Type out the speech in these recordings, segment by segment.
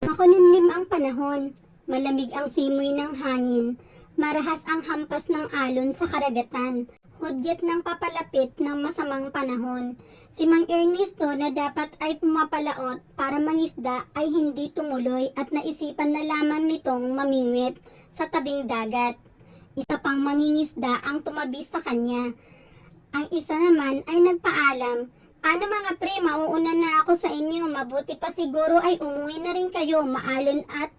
Makulimlim ang panahon, malamig ang simoy ng hangin, marahas ang hampas ng alon sa karagatan, hudyat ng papalapit ng masamang panahon. Si Mang Ernesto na dapat ay pumapalaot para mangisda ay hindi tumuloy at naisipan na lamang nitong mamingwit sa tabing dagat. Isa pang mangingisda ang tumabi sa kanya. Ang isa naman ay nagpaalam, "Ano mga pre, mauuna na ako sa inyo, mabuti pa siguro ay umuwi na rin kayo, maalon at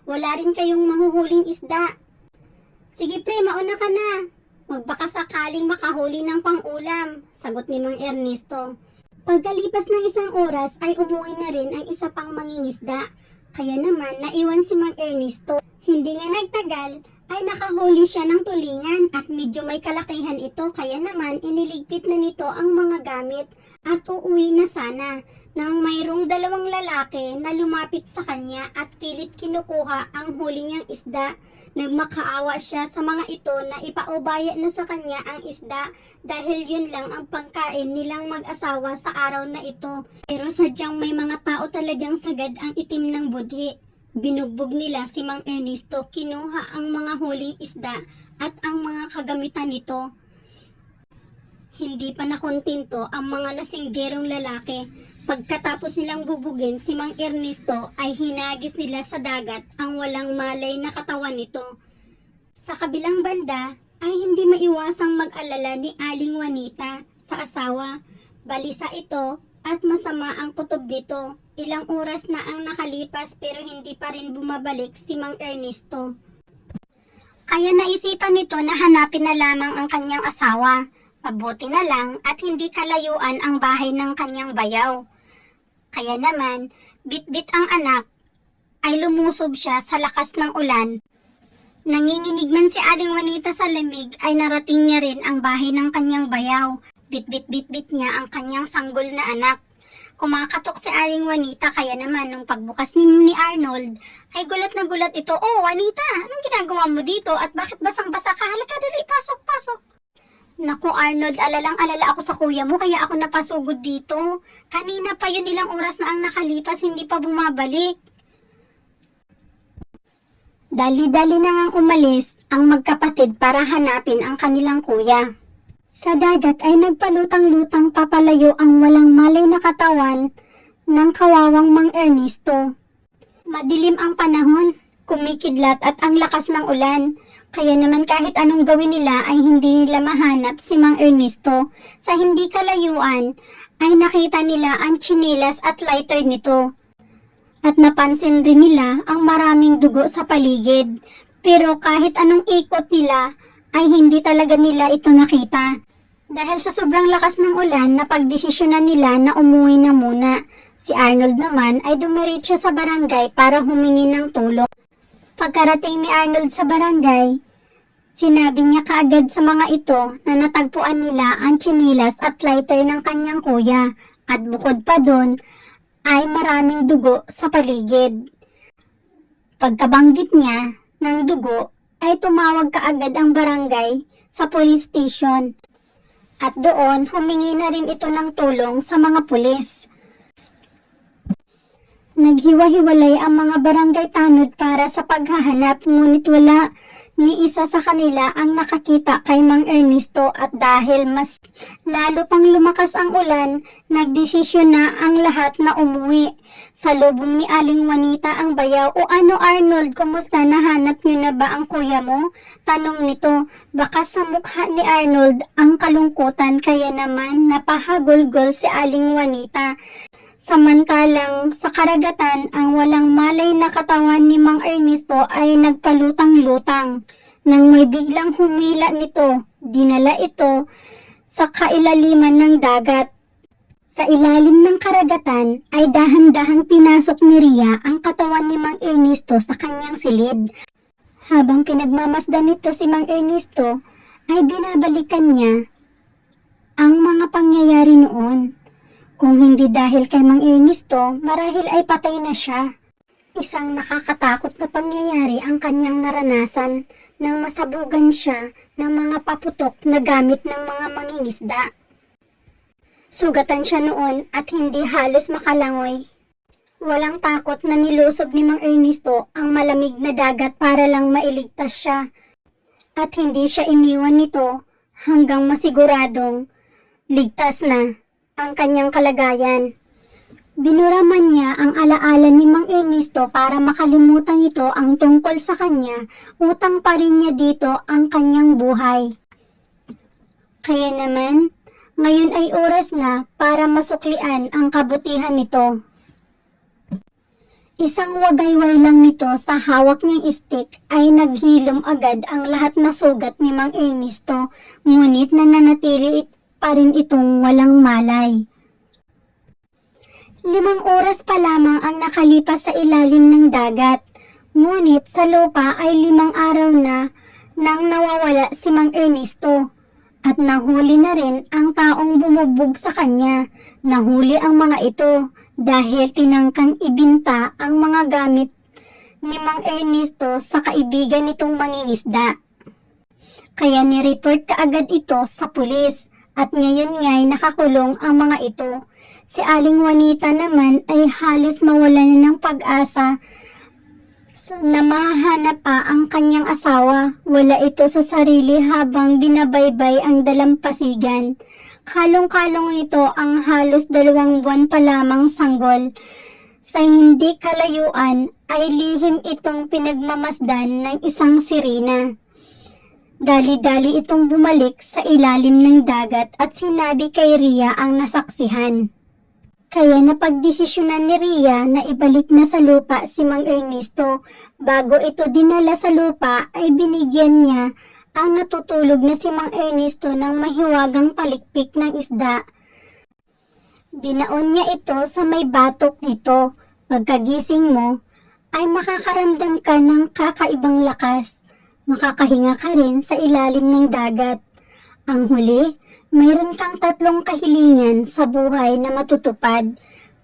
wala rin kayong mahuhuling isda." "Sige pre, mauna ka na, magbaka sakaling makahuli ng pang-ulam," sagot ni Mang Ernesto. Pagkalipas ng isang oras ay umuwi na rin ang isa pang mangingisda, kaya naman naiwan si Mang Ernesto. Hindi nga nagtagal ay nakahuli siya ng tulingan at medyo may kalakihan ito, kaya naman iniligpit na nito ang mga gamit at uuwi na sana nang mayroong dalawang lalaki na lumapit sa kanya at pilit kinukuha ang huli niyang isda. Nagmakaawa siya sa mga ito na ipaubaya na sa kanya ang isda dahil yun lang ang pagkain nilang mag-asawa sa araw na ito. Pero sadyang may mga tao talagang sagad ang itim ng budhi. Binugbog nila si Mang Ernesto, kinuha ang mga huling isda at ang mga kagamitan nito. Hindi pa nakontento ang mga lasinggerong lalaki. Pagkatapos nilang bubugin si Mang Ernesto ay hinagis nila sa dagat ang walang malay na katawan nito. Sa kabilang banda ay hindi maiwasang mag-alala ni Aling Juanita sa asawa. Balisa ito at masama ang kutob nito. Ilang oras na ang nakalipas pero hindi pa rin bumabalik si Mang Ernesto. Kaya naisipan nito na hanapin na lamang ang kanyang asawa. Mabuti na lang at hindi kalayuan ang bahay ng kanyang bayaw. Kaya naman, bit-bit ang anak, ay lumusob siya sa lakas ng ulan. Nanginginig man si Aling Juanita sa lamig ay narating niya rin ang bahay ng kanyang bayaw. Bit-bit-bit-bit niya ang kanyang sanggol na anak. Kumakatok si Aling Juanita, kaya naman nung pagbukas ni Arnold ay gulat na gulat ito. "Oh, Juanita, anong ginagawa mo dito at bakit basang-basa ka? Halika dali, pasok." "Naku Arnold, alalang-alala ako sa kuya mo kaya ako napasugod dito. Kanina pa yun, ilang oras na ang nakalipas, hindi pa bumabalik." Dali-dali na ngang umalis ang magkapatid para hanapin ang kanilang kuya. Sa dagat ay nagpalutang-lutang papalayo ang walang malay na katawan ng kawawang Mang Ernesto. Madilim ang panahon, kumikidlat at ang lakas ng ulan. Kaya naman kahit anong gawin nila ay hindi nila mahanap si Mang Ernesto. Sa hindi kalayuan ay nakita nila ang tsinelas at lighter nito. At napansin rin nila ang maraming dugo sa paligid. Pero kahit anong ikot nila ay hindi talaga nila ito nakita. Dahil sa sobrang lakas ng ulan, napagdesisyonan nila na umuwi na muna. Si Arnold naman ay dumiretso sa barangay para humingi ng tulong. Pagkarating ni Arnold sa barangay, sinabi niya kaagad sa mga ito na natagpuan nila ang tsinelas at lighter ng kanyang kuya. At bukod pa doon ay maraming dugo sa paligid. Pagkabanggit niya ng dugo ay tumawag kaagad ang barangay sa police station. At doon humingi na rin ito ng tulong sa mga pulis. Naghiwa-hiwalay ang mga barangay tanod para sa paghahanap, ngunit wala ni isa sa kanila ang nakakita kay Mang Ernesto, at dahil mas lalo pang lumakas ang ulan, nagdesisyon na ang lahat na umuwi. Sa lubong ni Aling Juanita ang bayaw. "O ano Arnold, kumusta, nahanap niyo na ba ang kuya mo?" tanong nito. Baka sa mukha ni Arnold ang kalungkutan, kaya naman napahagulgol si Aling Juanita. Samantalang sa karagatan, ang walang malay na katawan ni Mang Ernesto ay nagpalutang-lutang. Nang may biglang humila nito, dinala ito sa kailaliman ng dagat. Sa ilalim ng karagatan ay dahan-dahang pinasok ni Ria ang katawan ni Mang Ernesto sa kanyang silid. Habang pinagmamasdan nito si Mang Ernesto, ay binabalikan niya ang mga pangyayari noon. Kung hindi dahil kay Mang Ernesto, marahil ay patay na siya. Isang nakakatakot na pangyayari ang kanyang naranasan nang masabugan siya ng mga paputok na gamit ng mga mangingisda. Sugatan siya noon at hindi halos makalangoy. Walang takot na nilusob ni Mang Ernesto ang malamig na dagat para lang mailigtas siya. At hindi siya iniwan nito hanggang masiguradong ligtas na ang kanyang kalagayan. Binuraman niya ang alaala ni Mang Ernesto para makalimutan nito ang tungkol sa kanya, utang pa rin niya dito ang kanyang buhay. Kaya naman, ngayon ay oras na para masuklian ang kabutihan nito. Isang wagayway lang nito sa hawak niyang stick ay naghilom agad ang lahat na sugat ni Mang Ernesto, ngunit nananatili pa rin itong walang malay. 5 oras pa lamang ang nakalipas sa ilalim ng dagat, ngunit sa lupa ay 5 araw na nang nawawala si Mang Ernesto. At nahuli na rin ang taong bumubog sa kanya. Nahuli ang mga ito dahil tinangkang ibinta ang mga gamit ni Mang Ernesto sa kaibigan nitong mangingisda. Kaya nireport kaagad ito sa pulis at ngayon nga'y nakakulong ang mga ito. Si Aling Juanita naman ay halos mawala na ng pag-asa na mahahanap pa ang kanyang asawa. Wala ito sa sarili habang binabaybay ang dalampasigan. Kalong-kalong ito ang halos 2 buwan pa lamang sanggol. Sa hindi kalayuan ay lihim itong pinagmamasdan ng isang sirena. Dali-dali itong bumalik sa ilalim ng dagat at sinabi kay Ria ang nasaksihan. Kaya napagdesisyonan ni Ria na ibalik na sa lupa si Mang Ernesto. Bago ito dinala sa lupa ay binigyan niya ang natutulog na si Mang Ernesto ng mahiwagang palikpik ng isda. Binaon niya ito sa may batok nito. Pagkagising mo ay makakaramdam ka ng kakaibang lakas. Makakahinga ka rin sa ilalim ng dagat. Ang huli, mayroon kang 3 kahilingan sa buhay na matutupad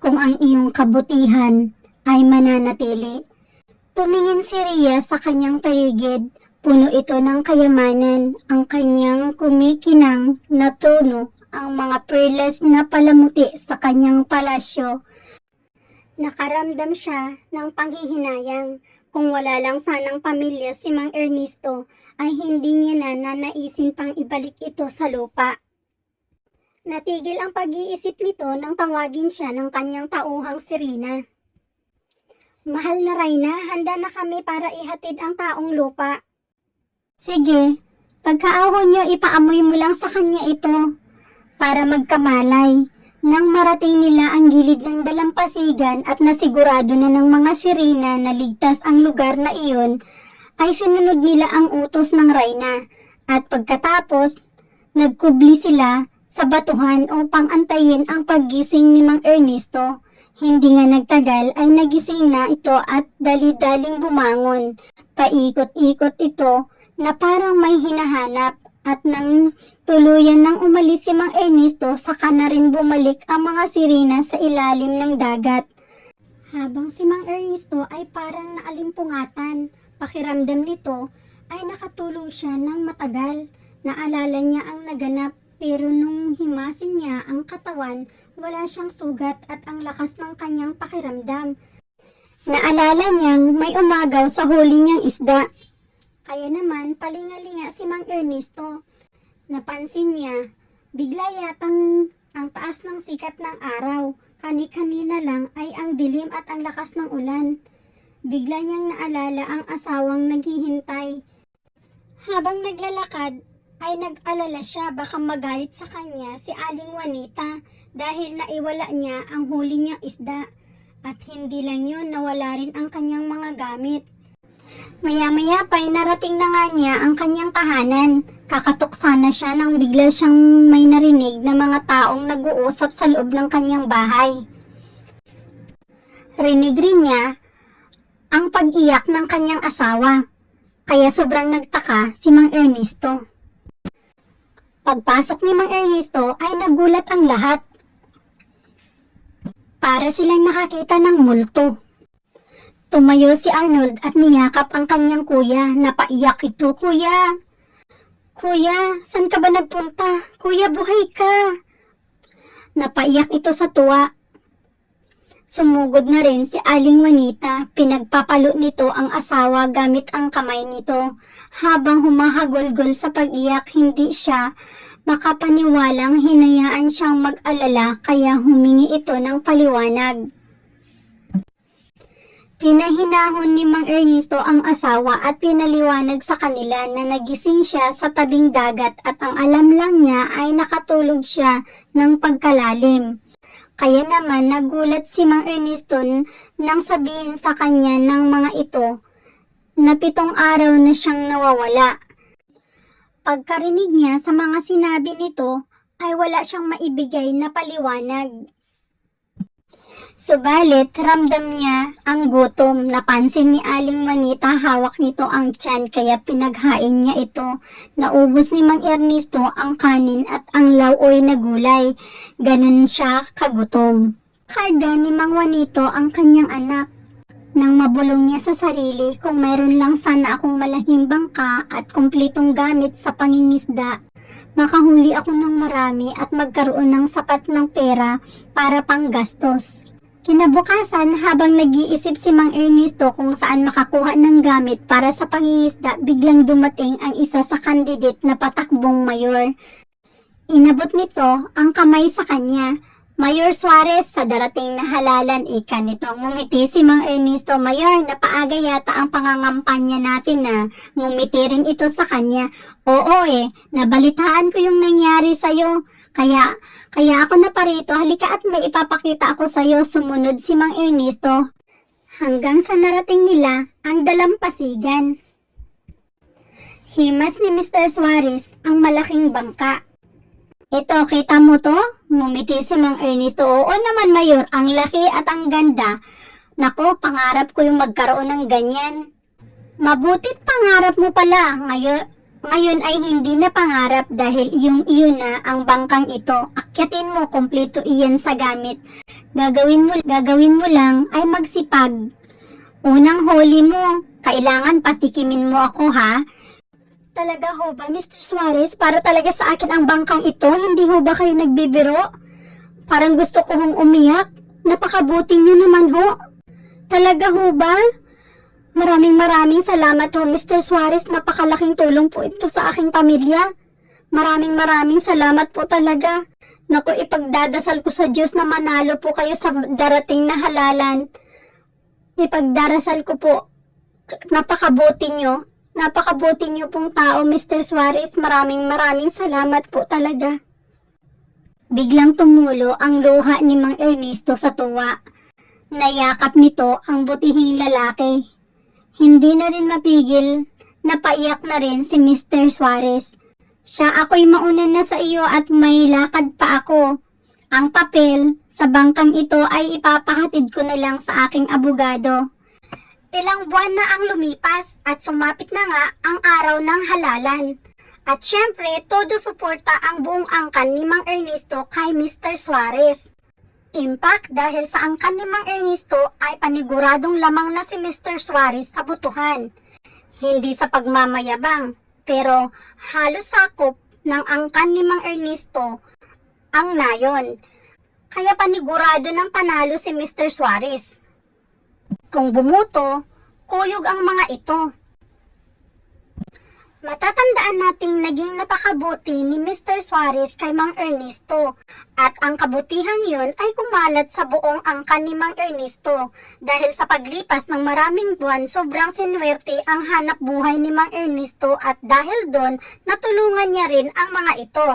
kung ang iyong kabutihan ay mananatili. Tumingin si Ria sa kanyang paligid. Puno ito ng kayamanan. Ang kanyang kumikinang na tono, ang mga perlas na palamuti sa kanyang palasyo. Nakaramdam siya ng panghihinayang. Kung wala lang sanang pamilya si Mang Ernesto, ay hindi niya na nanaisin pang ibalik ito sa lupa. Natigil ang pag-iisip nito nang tawagin siya ng kanyang tauhang sirena. Mahal na Reyna, handa na kami para ihatid ang taong lupa. Sige, pagkaahon niyo ipaamoy mo lang sa kanya ito para magkamalay. Nang marating nila ang gilid ng dalampasigan at nasigurado na ng mga sirena na ligtas ang lugar na iyon, ay sinunod nila ang utos ng Reyna. At pagkatapos, nagkubli sila sa batuhan upang antayin ang paggising ni Mang Ernesto. Hindi nga nagtagal ay nagising na ito at dali-daling bumangon. Paikot-ikot ito na parang may hinahanap at nang tuluyan nang umalis si Mang Ernesto, saka na rin bumalik ang mga sirena sa ilalim ng dagat. Habang si Mang Ernesto ay parang naalimpungatan, pakiramdam nito ay nakatulog siya ng matagal. Naalala niya ang naganap. Pero nung himasin niya ang katawan, wala siyang sugat at ang lakas ng kanyang pakiramdam. Naalala niyang may umagaw sa huli niyang isda. Kaya naman palingalinga si Mang Ernesto. Napansin niya, bigla yatang ang taas ng sikat ng araw. Kani-kanina lang ay ang dilim at ang lakas ng ulan. Bigla niyang naalala ang asawang naghihintay. Habang naglalakad, ay nag-alala siya baka magalit sa kanya si Aling Juanita dahil naiwala niya ang huli niyang isda. At hindi lang yun, nawala rin ang kanyang mga gamit. Maya-maya pa ay narating na nga niya ang kanyang tahanan. Kakatuksa na siya nang bigla siyang may narinig na mga taong nag-uusap sa loob ng kanyang bahay. Rinig rin niya ang pag-iyak ng kanyang asawa. Kaya sobrang nagtaka si Mang Ernesto. Pagpasok ni Mang Ernesto ay nagulat ang lahat. Para silang nakakita ng multo. Tumayo si Arnold at niyakap ang kanyang kuya. Napaiyak ito, "Kuya! Kuya, saan ka ba nagpunta? Kuya, buhay ka!" Napaiyak ito sa tuwa. Sumugod na rin si Aling Juanita, pinagpapalo nito ang asawa gamit ang kamay nito. Habang humahagulgol sa pag-iyak, hindi siya makapaniwalang hinayaan siyang mag-alala kaya humingi ito ng paliwanag. Pinahinahon ni Mang Ernesto ang asawa at pinaliwanag sa kanila na nagising siya sa tabing dagat at ang alam lang niya ay nakatulog siya ng pagkalalim. Kaya naman nagulat si Mang Ernesto nang sabihin sa kanya ng mga ito na 7 araw na siyang nawawala. Pagkarinig niya sa mga sinabi nito ay wala siyang maibigay na paliwanag. Subalit, ramdam niya ang gutom. Napansin ni Aling Juanita hawak nito ang tiyan kaya pinaghain niya ito. Naubos ni Mang Ernesto ang kanin at ang lauoy na gulay. Ganun siya kagutom. Karga ni Mang Juanito ang kanyang anak. Nang mabulong niya sa sarili kung mayroon lang sana akong malaking bangka at kumpletong gamit sa pangingisda, makahuli ako ng marami at magkaroon ng sapat ng pera para panggastos. Kinabukasan, habang nag-iisip si Mang Ernesto kung saan makakuha ng gamit para sa pangingisda, biglang dumating ang isa sa kandidat na patakbong mayor. Inabot nito ang kamay sa kanya. Mayor Suarez, sa darating na halalan, ika nito. Ngumiti si Mang Ernesto. Mayor, napaaga yata ang pangangampanya natin na. Ngumiti rin ito sa kanya. Oo nabalitaan ko yung nangyari sa'yo. Kaya ako na parito, halika at may ipapakita ako sa'yo. Sumunod si Mang Ernesto. Hanggang sa narating nila ang dalampasigan. Himas ni Mr. Suarez ang malaking bangka. Ito, kita mo to? Ngumiti si Mang Ernesto. Oo naman, Mayor, ang laki at ang ganda. Nako, pangarap ko yung magkaroon ng ganyan. Mabutit pangarap mo pala. Ngayon ay hindi na pangarap dahil iyon na ang bangkang ito. Akyatin mo, kompleto iyan sa gamit. Gagawin mo lang ay magsipag. Unang huli mo, kailangan patikimin mo ako ha. Talaga ho ba, Mr. Suarez? Para talaga sa akin ang bangkang ito? Hindi ho ba kayo nagbibiro? Parang gusto ko hong umiyak. Napakabuti niyo naman ho. Talaga ho ba? Maraming salamat ho, Mr. Suarez. Napakalaking tulong po ito sa aking pamilya. Maraming salamat po talaga. Naku, ipagdadasal ko sa Diyos na manalo po kayo sa darating na halalan. Ipagdarasal ko po. Napakabuti niyo pong tao, Mr. Suarez. Maraming salamat po talaga. Biglang tumulo ang luha ni Mang Ernesto sa tuwa. Nayakap nito ang butihing lalaki. Hindi na rin mapigil, napaiyak na rin si Mr. Suarez. Siya, ako'y mauna na sa iyo at may lakad pa ako. Ang papel sa bangkang ito ay ipapahatid ko na lang sa aking abogado. Ilang buwan na ang lumipas at sumapit na nga ang araw ng halalan. At syempre, todo suporta ang buong angkan ni Mang Ernesto kay Mr. Suarez. Impact dahil sa angkan ni Mang Ernesto ay paniguradong lamang na si Mr. Suarez sa butuhan. Hindi sa pagmamayabang, pero halos sakop ng angkan ni Mang Ernesto ang nayon. Kaya panigurado ng panalo si Mr. Suarez. Kung bumuto, kuyog ang mga ito. Matatandaan nating naging napakabuti ni Mr. Suarez kay Mang Ernesto at ang kabutihan yun ay kumalat sa buong angkan ni Mang Ernesto dahil sa paglipas ng maraming buwan sobrang sinuwerte ang hanap buhay ni Mang Ernesto at dahil doon natulungan niya rin ang mga ito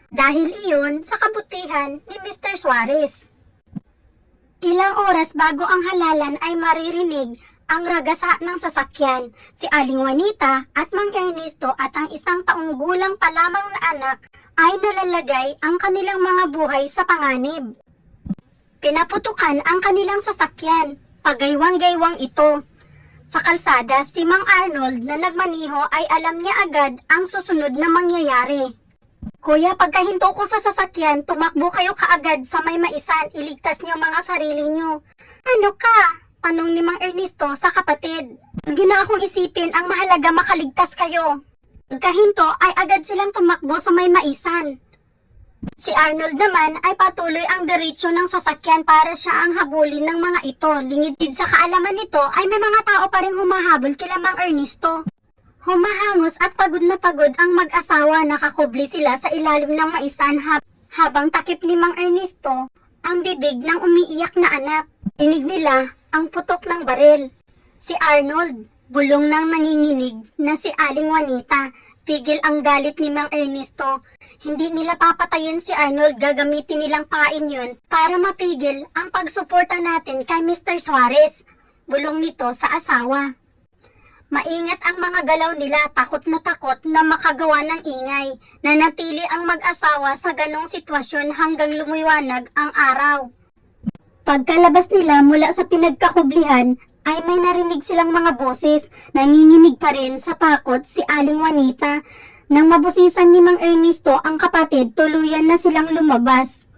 dahil iyon sa kabutihan ni Mr. Suarez. Ilang oras bago ang halalan ay maririnig ang ragasa ng sasakyan. Si Aling Juanita at Mang Ernesto at ang 1 taong gulang pa lamang na anak ay nalalagay ang kanilang mga buhay sa panganib. Pinaputukan ang kanilang sasakyan, pagaywang-gaywang ito. Sa kalsada, si Mang Arnold na nagmaniho ay alam niya agad ang susunod na mangyayari. Kuya, pagkahinto ko sa sasakyan, tumakbo kayo kaagad sa may maisan, iligtas niyo mga sarili niyo. Ano ka? Tanong ni Mang Ernesto sa kapatid. Hindi na akong isipin, ang mahalaga makaligtas kayo. Pagkahinto ay agad silang tumakbo sa may maisan. Si Arnold naman ay patuloy ang diretsyo ng sasakyan para siya ang habulin ng mga ito. Lingid sa kaalaman nito ay may mga tao pa rin humahabol kila Mang Ernesto. Humahangos at pagod na pagod ang mag-asawa, nakakubli sila sa ilalim ng maisan habang takip ni Mang Ernesto ang bibig ng umiiyak na anak. Dinig nila ang putok ng baril. Si Arnold, bulong ng nanginginig na si Aling Juanita. Pigil ang galit ni Mang Ernesto. Hindi nila papatayin si Arnold, gagamitin nilang pain yun para mapigil ang pagsuporta natin kay Mr. Suarez. Bulong nito sa asawa. Maingat ang mga galaw nila, takot na makagawa ng ingay. Nanatili ang mag-asawa sa ganong sitwasyon hanggang lumiwanag ang araw. Pagkalabas nila mula sa pinagkakublihan, ay may narinig silang mga boses. Nanginginig pa rin sa takot si Aling Juanita. Nang mabusisan ni Mang Ernesto ang kapatid, tuluyan na silang lumabas.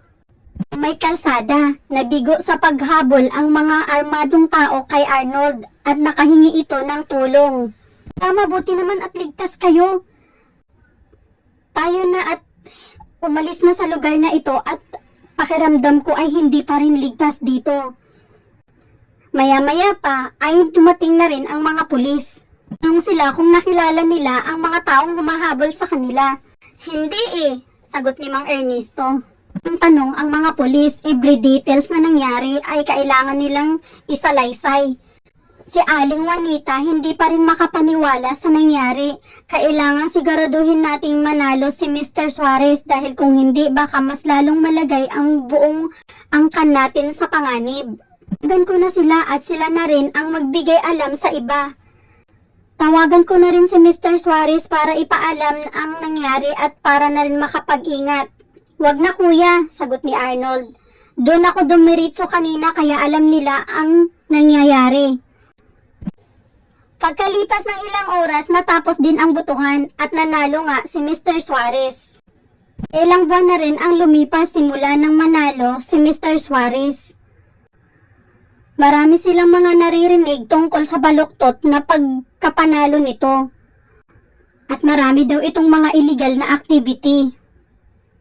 May kalsada, nabigo sa paghabol ang mga armadong tao kay Arnold at nakahingi ito ng tulong. Mabuti naman at ligtas kayo. Tayo na at umalis na sa lugar na ito at pakiramdam ko ay hindi pa rin ligtas dito. Maya-maya pa ay dumating na rin ang mga pulis. Tanong sila kung nakilala nila ang mga taong humahabol sa kanila. Hindi sagot ni Mang Ernesto. Ang tanong ang mga pulis, every details na nangyari ay kailangan nilang isalaysay. Si Aling Juanita hindi pa rin makapaniwala sa nangyari. Kailangan siguraduhin nating manalo si Mr. Suarez dahil kung hindi baka mas lalong malagay ang buong angkan natin sa panganib. Tawagan ko na sila at sila na rin ang magbigay alam sa iba. Tawagan ko na rin si Mr. Suarez para ipaalam ang nangyari at para na rin makapag-ingat. Wag na kuya, sagot ni Arnold. Doon ako dumiritso kanina kaya alam nila ang nangyayari. Pagkalipas ng ilang oras natapos din ang butuhan at nanalo nga si Mr. Suarez. Ilang buwan na rin ang lumipas simula nang manalo si Mr. Suarez. Marami silang mga naririnig tungkol sa baluktot na pagkapanalo nito. At marami daw itong mga illegal na activity.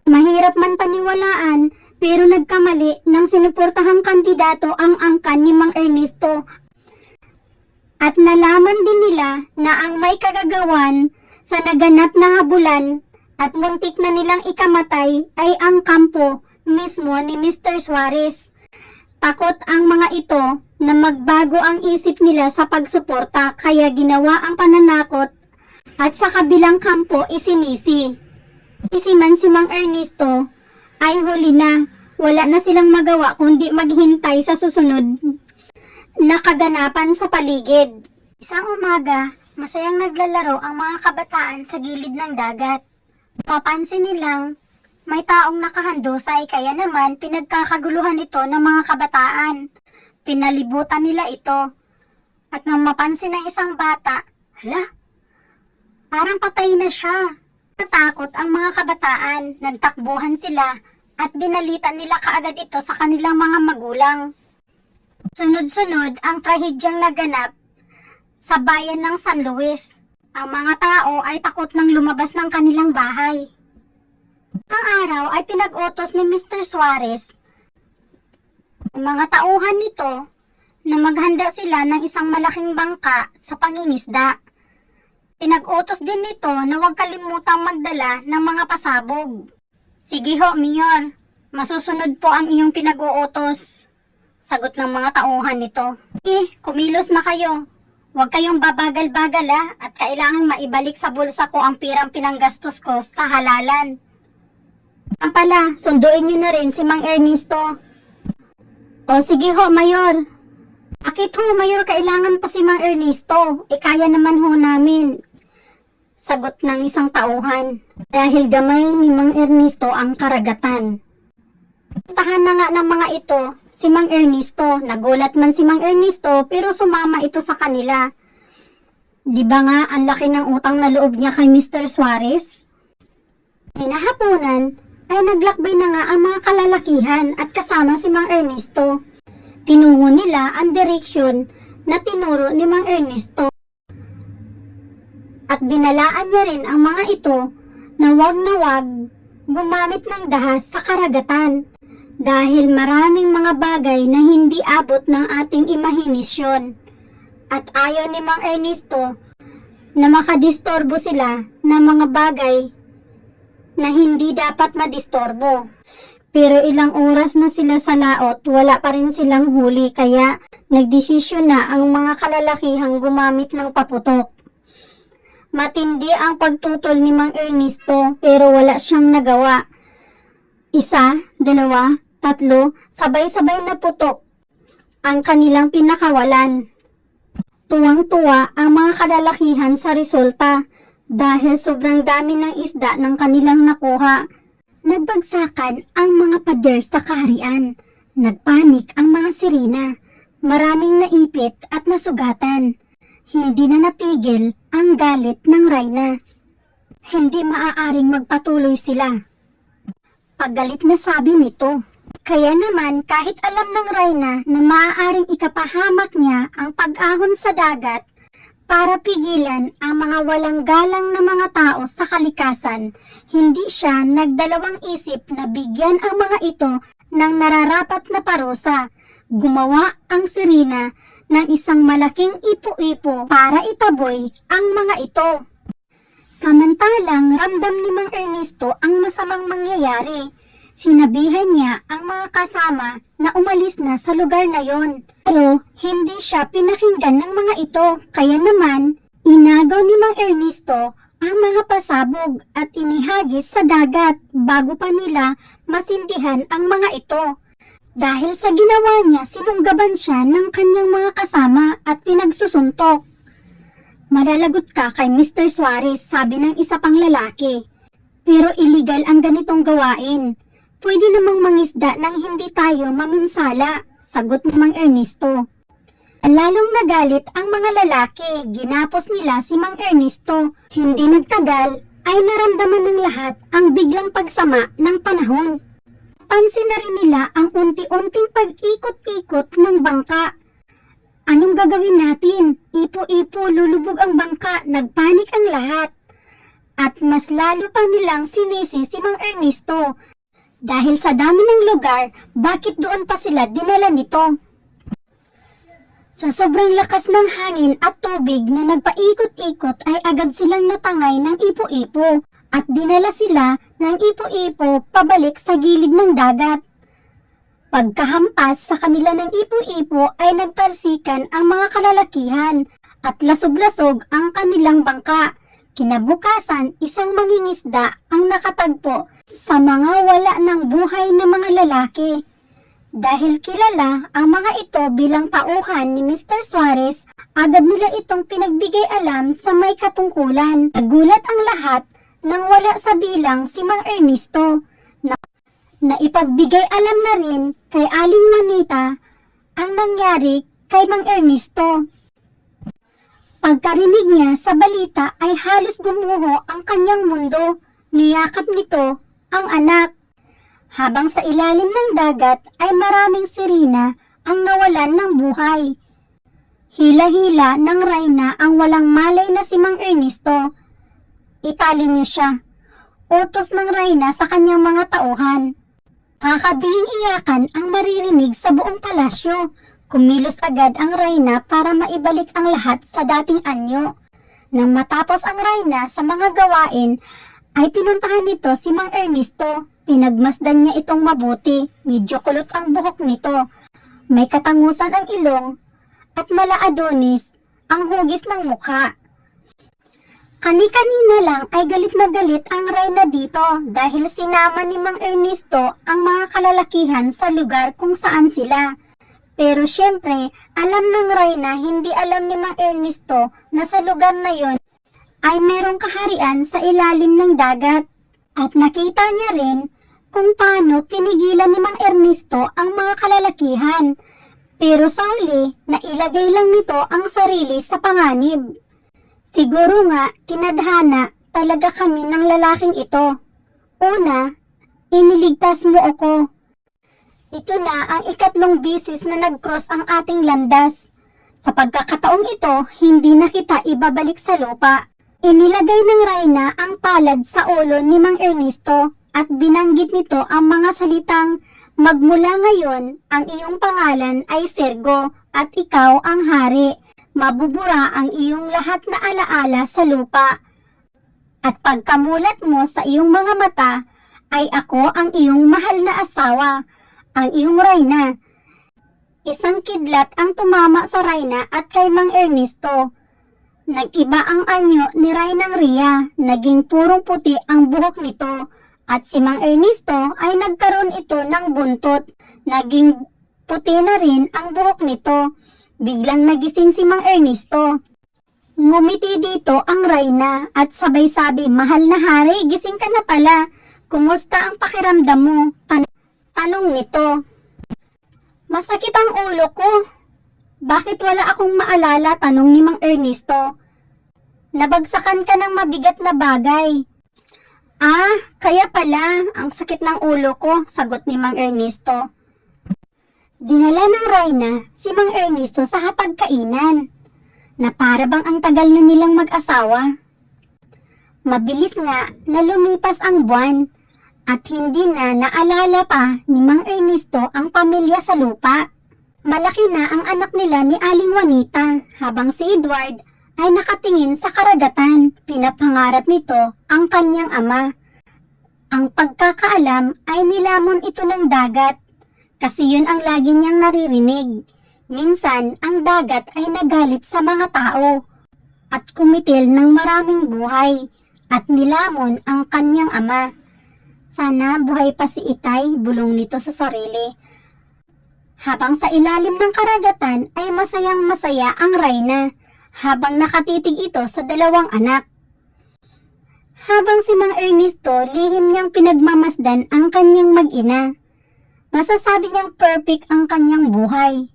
Mahirap man paniwalaan pero nagkamali nang sinuportahang kandidato ang angkan ni Mang Ernesto. At nalaman din nila na ang may kagagawan sa naganap na habulan at muntik na nilang ikamatay ay ang kampo mismo ni Mr. Suarez. Takot ang mga ito na magbago ang isip nila sa pagsuporta kaya ginawa ang pananakot at sa kabilang kampo isinisi. Isiman si Mang Ernesto ay huli na. Wala na silang magawa kundi maghintay sa susunod na kaganapan sa paligid. Isang umaga, masayang naglalaro ang mga kabataan sa gilid ng dagat. Papansin nilang may taong nakahandusay kaya naman pinagkakaguluhan ito ng mga kabataan. Pinalibutan nila ito. At nang mapansin ng isang bata, hala, parang patay na siya. Natakot ang mga kabataan, nagtakbuhan sila at binalitan nila kaagad ito sa kanilang mga magulang. Sunod-sunod ang trahedyang naganap sa bayan ng San Luis. Ang mga tao ay takot nang lumabas ng kanilang bahay. Ang araw ay pinag-utos ni Mr. Suarez ang mga tauhan nito na maghanda sila ng isang malaking bangka sa pangingisda. Pinag-utos din nito na huwag kalimutang magdala ng mga pasabog. Sige ho, Mayor. Masusunod po ang iyong pinag-uutos. Sagot ng mga tauhan nito. Kumilos na kayo. Huwag kayong babagal-bagal at kailangang maibalik sa bulsa ko ang pirang pinanggastos ko sa halalan. Ang pala, sunduin nyo na rin si Mang Ernesto. O sige ho, Mayor. Bakit ho, Mayor, kailangan pa si Mang Ernesto? Kaya naman ho namin. Sagot ng isang tauhan. Dahil gamay ni Mang Ernesto ang karagatan. Puntahan na nga ng mga ito si Mang Ernesto. Nagulat man si Mang Ernesto pero sumama ito sa kanila. Di ba nga ang laki ng utang na loob niya kay Mr. Suarez? Hinahaponan ay naglakbay na nga ang mga kalalakihan at kasama si Mang Ernesto. Tinungo nila ang direksyon na tinuro ni Mang Ernesto. At binalaan niya rin ang mga ito na wag gumamit ng dahas sa karagatan. Dahil maraming mga bagay na hindi abot ng ating imahinasyon. At ayaw ni Mang Ernesto na makadistorbo sila ng mga bagay na hindi dapat madistorbo. Pero ilang oras na sila sa laot, wala pa rin silang huli, kaya nagdesisyon na ang mga kalalakihang gumamit ng paputok. Matindi ang pagtutol ni Mang Ernesto pero wala siyang nagawa. 1, 2, 3, sabay-sabay na putok ang kanilang pinakawalan. Tuwang-tuwa ang mga kalalakihan sa resulta dahil sobrang dami ng isda ng kanilang nakuha. Nagbagsakan ang mga pader sa kaharian. Nagpanik ang mga sirena. Maraming naipit at nasugatan. Hindi na napigil ang galit ng Reyna. Hindi maaaring magpatuloy sila. Paggalit na sabi nito. Kaya naman kahit alam ng Reyna na maaaring ikapahamak niya ang pag-ahon sa dagat para pigilan ang mga walang galang na mga tao sa kalikasan, hindi siya nagdalawang isip na bigyan ang mga ito ng nararapat na parusa. Gumawa ang sirena ng isang malaking ipo-ipo para itaboy ang mga ito. Samantalang ramdam ni Mang Ernesto ang masamang mangyayari. Sinabihan niya ang mga kasama na umalis na sa lugar na yon. Pero hindi siya pinakinggan ng mga ito. Kaya naman, inagaw ni Mang Ernesto ang mga pasabog at inihagis sa dagat bago pa nila masindihan ang mga ito. Dahil sa ginawa niya, sinunggaban siya ng kanyang mga kasama at pinagsusuntok. Malalagot ka kay Mr. Suarez, sabi ng isa pang lalaki. Pero illegal ang ganitong gawain. Pwede namang mangisda nang hindi tayo maminsala, sagot ni Mang Ernesto. Lalong nagalit ang mga lalaki, ginapos nila si Mang Ernesto. Hindi nagtagal ay naramdaman ng lahat ang biglang pagsama ng panahon. Pansin na rin nila ang unti-unting pag-ikot-ikot ng bangka. Anong gagawin natin? Ipo-ipo, lulubog ang bangka, nagpanik ang lahat. At mas lalo pa nilang sinisi si Mang Ernesto. Dahil sa dami ng lugar, bakit doon pa sila dinala nito? Sa sobrang lakas ng hangin at tubig na nagpaikot-ikot ay agad silang natangay ng ipo-ipo at dinala sila ng ipo-ipo pabalik sa gilid ng dagat. Pagkahampas sa kanila ng ipo-ipo ay nagtalsikan ang mga kalalakihan at lasog-lasog ang kanilang bangka. Kinabukasan, isang mangingisda ang nakatagpo sa mga wala ng buhay na mga lalaki. Dahil kilala ang mga ito bilang tauhan ni Mr. Suarez, agad nila itong pinagbigay alam sa may katungkulan. Nagulat ang lahat nang wala sa bilang si Mang Ernesto na ipagbigay alam na rin kay Aling Juanita ang nangyari kay Mang Ernesto. Pagkarinig niya sa balita ay halos gumuho ang kanyang mundo. Niyakap nito ang anak. Habang sa ilalim ng dagat ay maraming sirena ang nawalan ng buhay. Hila-hila ng Reyna ang walang malay na si Mang Ernesto. Itali niyo siya. Utos ng Reyna sa kanyang mga tauhan. Kakabiling iyakan ang maririnig sa buong palasyo. Kumilos agad ang Reyna para maibalik ang lahat sa dating anyo. Nang matapos ang Reyna sa mga gawain, ay pinuntahan nito si Mang Ernesto. Pinagmasdan niya itong mabuti. Medyo kulot ang buhok nito. May katangusan ang ilong at mala-adonis ang hugis ng mukha. Kani-kanina lang ay galit na galit ang Reyna dito dahil sinama ni Mang Ernesto ang mga kalalakihan sa lugar kung saan sila. Pero syempre, alam ng Reyna hindi alam ni Mang Ernesto na sa lugar na yon ay merong kaharian sa ilalim ng dagat. At nakita niya rin kung paano pinigilan ni Mang Ernesto ang mga kalalakihan. Pero sa huli, nailagay lang nito ang sarili sa panganib. Siguro nga, tinadhana talaga kami ng lalaking ito. Una, iniligtas mo ako. Ito na ang ikatlong bisis na nag-cross ang ating landas. Sa pagkakataong ito, hindi na kita ibabalik sa lupa. Inilagay ng Reyna ang palad sa ulo ni Mang Ernesto at binanggit nito ang mga salitang, "Magmula ngayon, ang iyong pangalan ay Sergo at ikaw ang hari. Mabubura ang iyong lahat na alaala sa lupa. At pagkamulat mo sa iyong mga mata, ay ako ang iyong mahal na asawa, ang iyong reyna." Isang kidlat ang tumama sa reyna at kay Mang Ernesto. Nag-iba ang anyo ni Reynang Ria, naging purong puti ang buhok nito, at si Mang Ernesto ay nagkaroon ito ng buntot, naging puti na rin ang buhok nito. Biglang nagising si Mang Ernesto. Ngumiti dito ang reyna at sabay sabi, "Mahal na hari, gising ka na pala. Kumusta ang pakiramdam mo?" Tanong nito. "Masakit ang ulo ko." "Bakit wala akong maalala?" tanong ni Mang Ernesto. "Nabagsakan ka ng mabigat na bagay." "Ah, kaya pala, ang sakit ng ulo ko," sagot ni Mang Ernesto. Dinala ng reyna si Mang Ernesto sa hapagkainan, na para bang ang tagal na nilang mag-asawa. Mabilis nga na lumipas ang buwan, at hindi na naalala pa ni Mang Ernesto ang pamilya sa lupa. Malaki na ang anak nila ni Aling Juanita, habang si Edward ay nakatingin sa karagatan. Pinapangarap nito ang kanyang ama. Ang pagkakaalam ay nilamon ito ng dagat, kasi yun ang lagi niyang naririnig. Minsan, ang dagat ay nagalit sa mga tao at kumitil ng maraming buhay at nilamon ang kanyang ama. Sana buhay pa si Itay, bulong nito sa sarili. Habang sa ilalim ng karagatan ay masayang masaya ang reyna, habang nakatitig ito sa dalawang anak. Habang si Mang Ernesto lihim niyang pinagmamasdan ang kanyang mag-ina, masasabi niyang perfect ang kanyang buhay.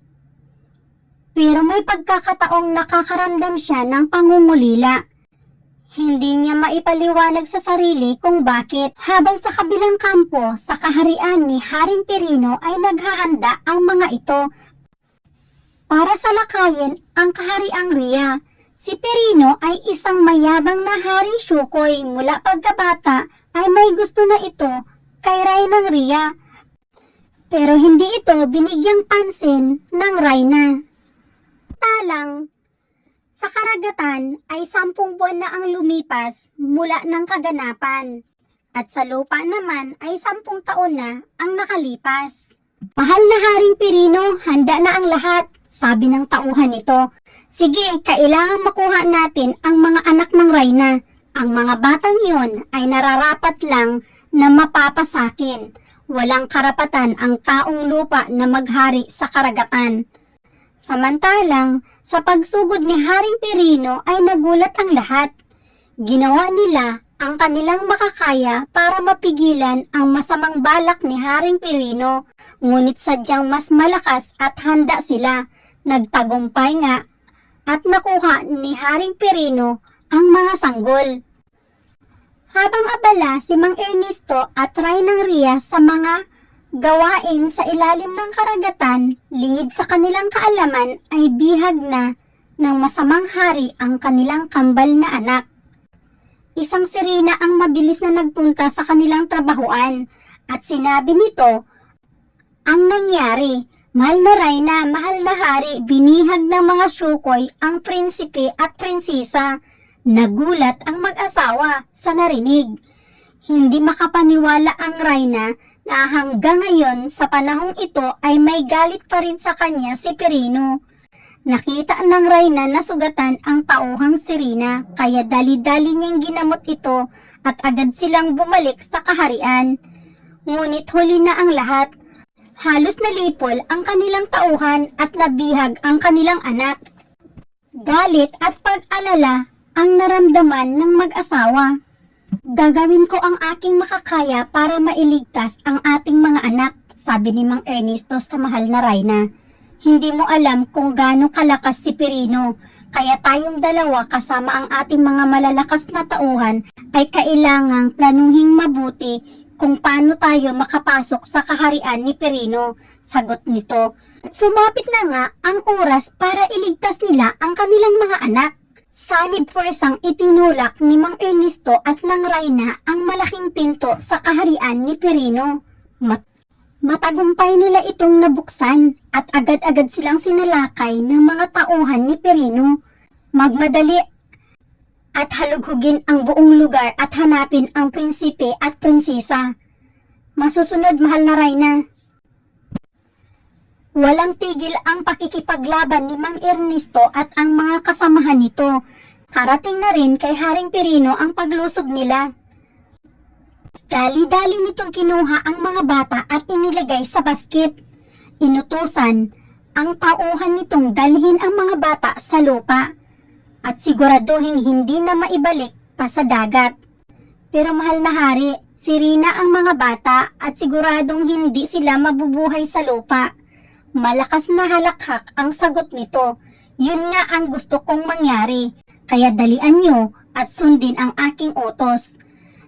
Pero may pagkakataong nakakaramdam siya ng pangungulila. Hindi niya maipaliwanag sa sarili kung bakit. Habang sa kabilang kampo sa kaharian ni Haring Pirino ay naghahanda ang mga ito para salakayin ang kahariang Ria. Si Pirino ay isang mayabang na haring syukoy. Mula pagkabata ay may gusto na ito kay Reynang Ria, pero hindi ito binigyang pansin ng reyna. Talang sa karagatan ay 10 buwan na ang lumipas mula ng kaganapan, at sa lupa naman ay 10 taon na ang nakalipas. "Mahal na Haring Pirino, handa na ang lahat," sabi ng tauhan nito. "Sige, kailangan makuha natin ang mga anak ng reyna. Ang mga batang yon ay nararapat lang na mapapasakin. Walang karapatan ang taong lupa na maghari sa karagatan." Samantalang, sa pagsugod ni Haring Pirino ay nagulat ang lahat. Ginawa nila ang kanilang makakaya para mapigilan ang masamang balak ni Haring Pirino, ngunit sadyang mas malakas at handa sila. Nagtagumpay nga at nakuha ni Haring Pirino ang mga sanggol. Habang abala si Mang Ernesto at Reynang Ria sa mga gawain sa ilalim ng karagatan, lingid sa kanilang kaalaman ay bihag na ng masamang hari ang kanilang kambal na anak. Isang sirena ang mabilis na nagpunta sa kanilang trabahuan at sinabi nito ang nangyari. "Mahal na reyna, mahal na hari, binihag ng mga syukoy ang prinsipe at prinsesa." Nagulat ang mag-asawa sa narinig. Hindi makapaniwala ang reyna na hanggang ngayon sa panahong ito ay may galit pa rin sa kanya si Pirino. Nakita ng reyna na sugatan ang tauhang sirena, kaya dali-dali niyang ginamot ito at agad silang bumalik sa kaharian. Ngunit huli na ang lahat. Halos nalipol ang kanilang tauhan at nabihag ang kanilang anak. Galit at pag-alala ang naramdaman ng mag-asawa. "Gagawin ko ang aking makakaya para mailigtas ang ating mga anak," sabi ni Mang Ernesto sa mahal na reyna. "Hindi mo alam kung gaano kalakas si Pirino, kaya tayong dalawa kasama ang ating mga malalakas na tauhan ay kailangang planuhing mabuti kung paano tayo makapasok sa kaharian ni Pirino," sagot nito. Sumapit na nga ang oras para iligtas nila ang kanilang mga anak. Sanib puwersang itinulak ni Mang Ernesto at ng Reyna ang malaking pinto sa kaharian ni Pirino. Matagumpay nila itong nabuksan at agad-agad silang sinalakay ng mga tauhan ni Pirino. Magmadali at halughugin ang buong lugar at hanapin ang prinsipe at prinsesa. Masusunod, mahal na Reyna. Walang tigil ang pakikipaglaban ni Mang Ernesto at ang mga kasamahan nito. Karating na rin kay Haring Pirino ang paglusob nila. Dali-dali nitong kinuha ang mga bata at inilagay sa basket. Inutusan ang tauhan nitong dalhin ang mga bata sa lupa at siguraduhin hindi na maibalik pa sa dagat. Pero mahal na hari, sirina ang mga bata at siguradong hindi sila mabubuhay sa lupa. Malakas na halakhak ang sagot nito. Yun nga ang gusto kong mangyari. Kaya dalian nyo at sundin ang aking utos.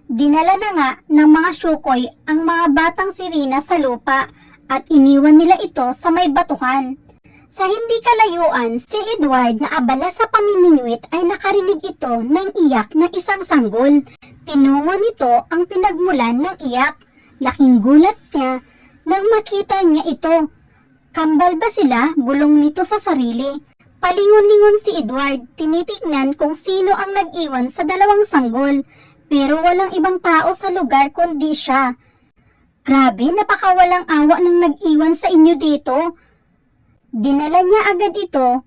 Dinala na nga ng mga syukoy ang mga batang sirina sa lupa at iniwan nila ito sa may batuhan. Sa hindi kalayuan, si Edward na abala sa pamimingwit ay nakarinig ito ng iyak ng isang sanggol. Tinungo nito ang pinagmulan ng iyak. Laking gulat niya nang makita niya ito. Kambal ba sila? Bulong nito sa sarili. Palingon-lingon si Edward, tinitignan kung sino ang nag-iwan sa dalawang sanggol. Pero walang ibang tao sa lugar kundi siya. Grabe, napakawalang awa ng nag-iwan sa inyo dito. Dinala niya agad ito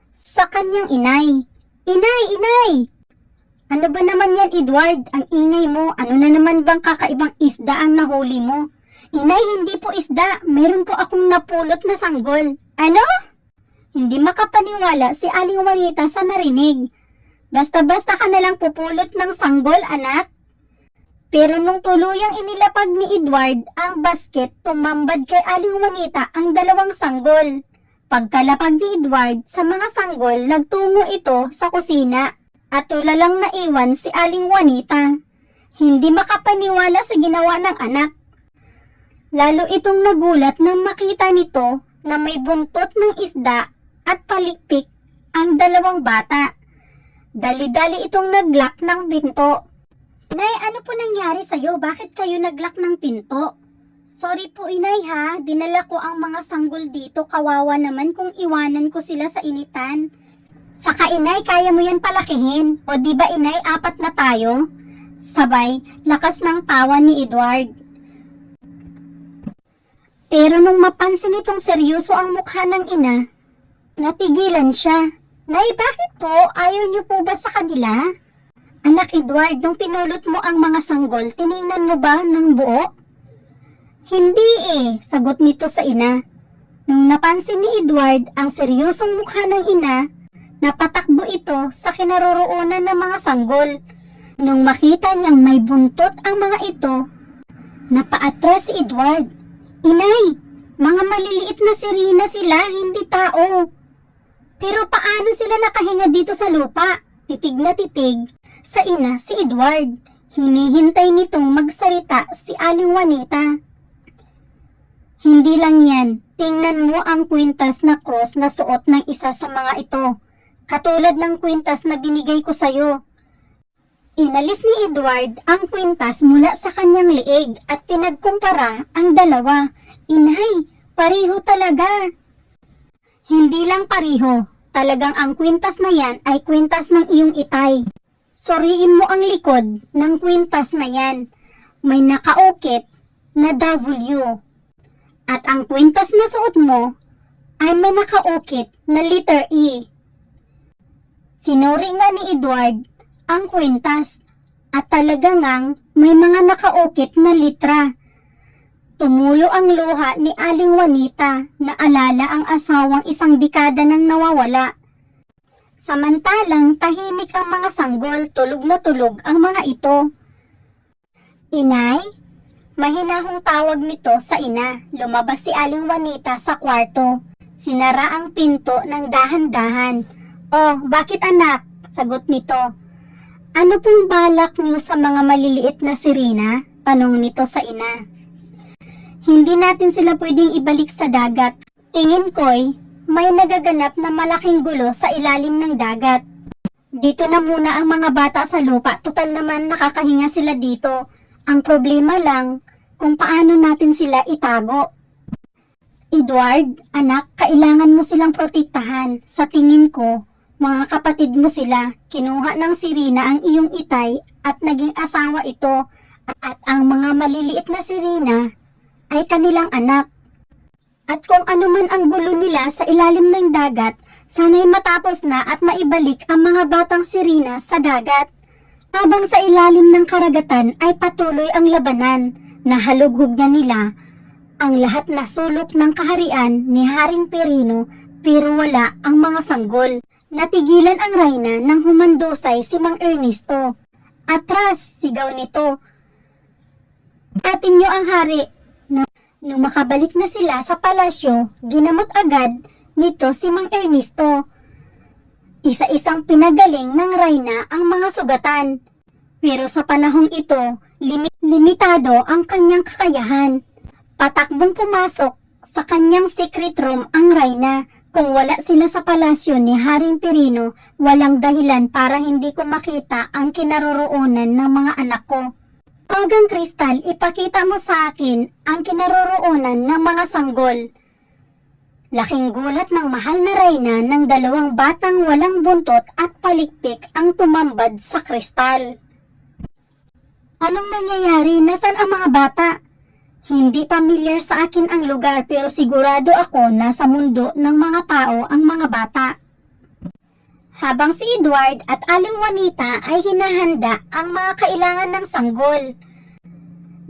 sa kanyang inay. Inay! Inay! Ano ba naman yan, Edward? Ang ingay mo. Ano na naman bang kakaibang isda ang nahuli mo? Inay, hindi po isda. Meron po akong napulot na sanggol. Ano? Hindi makapaniwala si Aling Juanita sa narinig. Basta-basta ka nalang pupulot ng sanggol, anak. Pero nung tuluyang inilapag ni Edward ang basket, tumambad kay Aling Juanita ang dalawang sanggol. Pagkalapag ni Edward sa mga sanggol, nagtungo ito sa kusina at tulalang naiwan si Aling Juanita. Hindi makapaniwala sa ginawa ng anak. Lalo itong nagulat nang makita nito na may buntot ng isda at palikpik ang dalawang bata. Dali-dali itong naglock ng pinto. Inay, ano po nangyari sa'yo? Bakit kayo naglock ng pinto? Sorry po, Inay ha. Dinala ko ang mga sanggol dito. Kawawa naman kung iwanan ko sila sa initan. Saka Inay, kaya mo yan palakihin. O di ba Inay, 4 na tayo? Sabay, lakas ng tawa ni Edward. Pero nung mapansin itong seryoso ang mukha ng ina, natigilan siya. Nay, bakit po? Ayaw niyo po ba sa kanila? Anak Edward, nung pinulot mo ang mga sanggol, tiningnan mo ba ng buo? Hindi sagot nito sa ina. Nung napansin ni Edward ang seryosong mukha ng ina, napatakbo ito sa kinaroroonan ng mga sanggol. Nung makita niyang may buntot ang mga ito, napaatras si Edward. Inay, mga maliliit na sirina sila, hindi tao. Pero paano sila nakahinga dito sa lupa? Titig na titig sa ina si Edward. Hinihintay nitong magsalita si Aling Juanita. Hindi lang yan, tingnan mo ang kwintas na cross na suot ng isa sa mga ito. Katulad ng kwintas na binigay ko sa'yo. Inalis ni Edward ang kwintas mula sa kanyang liig at pinagkumpara ang dalawa. Inay, pareho talaga. Hindi lang pareho, talagang ang kwintas na yan ay kwintas ng iyong itay. Suriin mo ang likod ng kwintas na yan. May nakaukit na W. At ang kwintas na suot mo ay may nakaukit na letter E. Sinuri nga ni Edward ang kwintas at talaga ngang may mga nakaukit na litra. Tumulo ang luha ni Aling Juanita na alala ang asawang isang dekada nang nawawala. Samantalang tahimik ang mga sanggol, tulog na tulog ang mga ito. Inay? Mahinahong tawag nito sa ina. Lumabas si Aling Juanita sa kwarto. Sinara ang pinto ng dahan-dahan. Oh, bakit anak? Sagot nito. Ano pong balak niyo sa mga maliliit na sirina? Tanong nito sa ina. Hindi natin sila pwedeng ibalik sa dagat. Tingin ko'y may nagaganap na malaking gulo sa ilalim ng dagat. Dito na muna ang mga bata sa lupa. Total naman nakakahinga sila dito. Ang problema lang kung paano natin sila itago. Edward, anak, kailangan mo silang protektahan. Sa tingin ko, mga kapatid mo sila. Kinuha ng si Rina ang iyong itay at naging asawa ito. At ang mga maliliit na si Rina ay kanilang anak. At kung ano man ang gulo nila sa ilalim ng dagat, sana'y matapos na at maibalik ang mga batang si Rina sa dagat. Habang sa ilalim ng karagatan ay patuloy ang labanan, nahalughog na nila ang lahat na sulok ng kaharian ni Haring Pirino, pero wala ang mga sanggol. Natigilan ang Reyna nang humandosay si Mang Ernesto. Atras, sigaw nito. Atin niyo ang hari. Nung makabalik na sila sa palasyo, ginamot agad nito si Mang Ernesto. Isa-isang pinagaling ng Reyna ang mga sugatan. Pero sa panahong ito, limitado ang kanyang kakayahan. Patakbong pumasok sa kanyang secret room ang Reyna. Kung wala sila sa palasyo ni Haring Pirino, walang dahilan para hindi ko makita ang kinaroroonan ng mga anak ko. Agang Kristal, ipakita mo sa akin ang kinaroroonan ng mga sanggol. Laking gulat ng mahal na Reyna ng dalawang batang walang buntot at palikpik ang tumambad sa kristal. Anong nangyayari? Nasaan ang mga bata? Hindi pamilyar sa akin ang lugar pero sigurado ako na sa mundo ng mga tao ang mga bata. Habang si Edward at Aling Juanita ay hinahanda ang mga kailangan ng sanggol.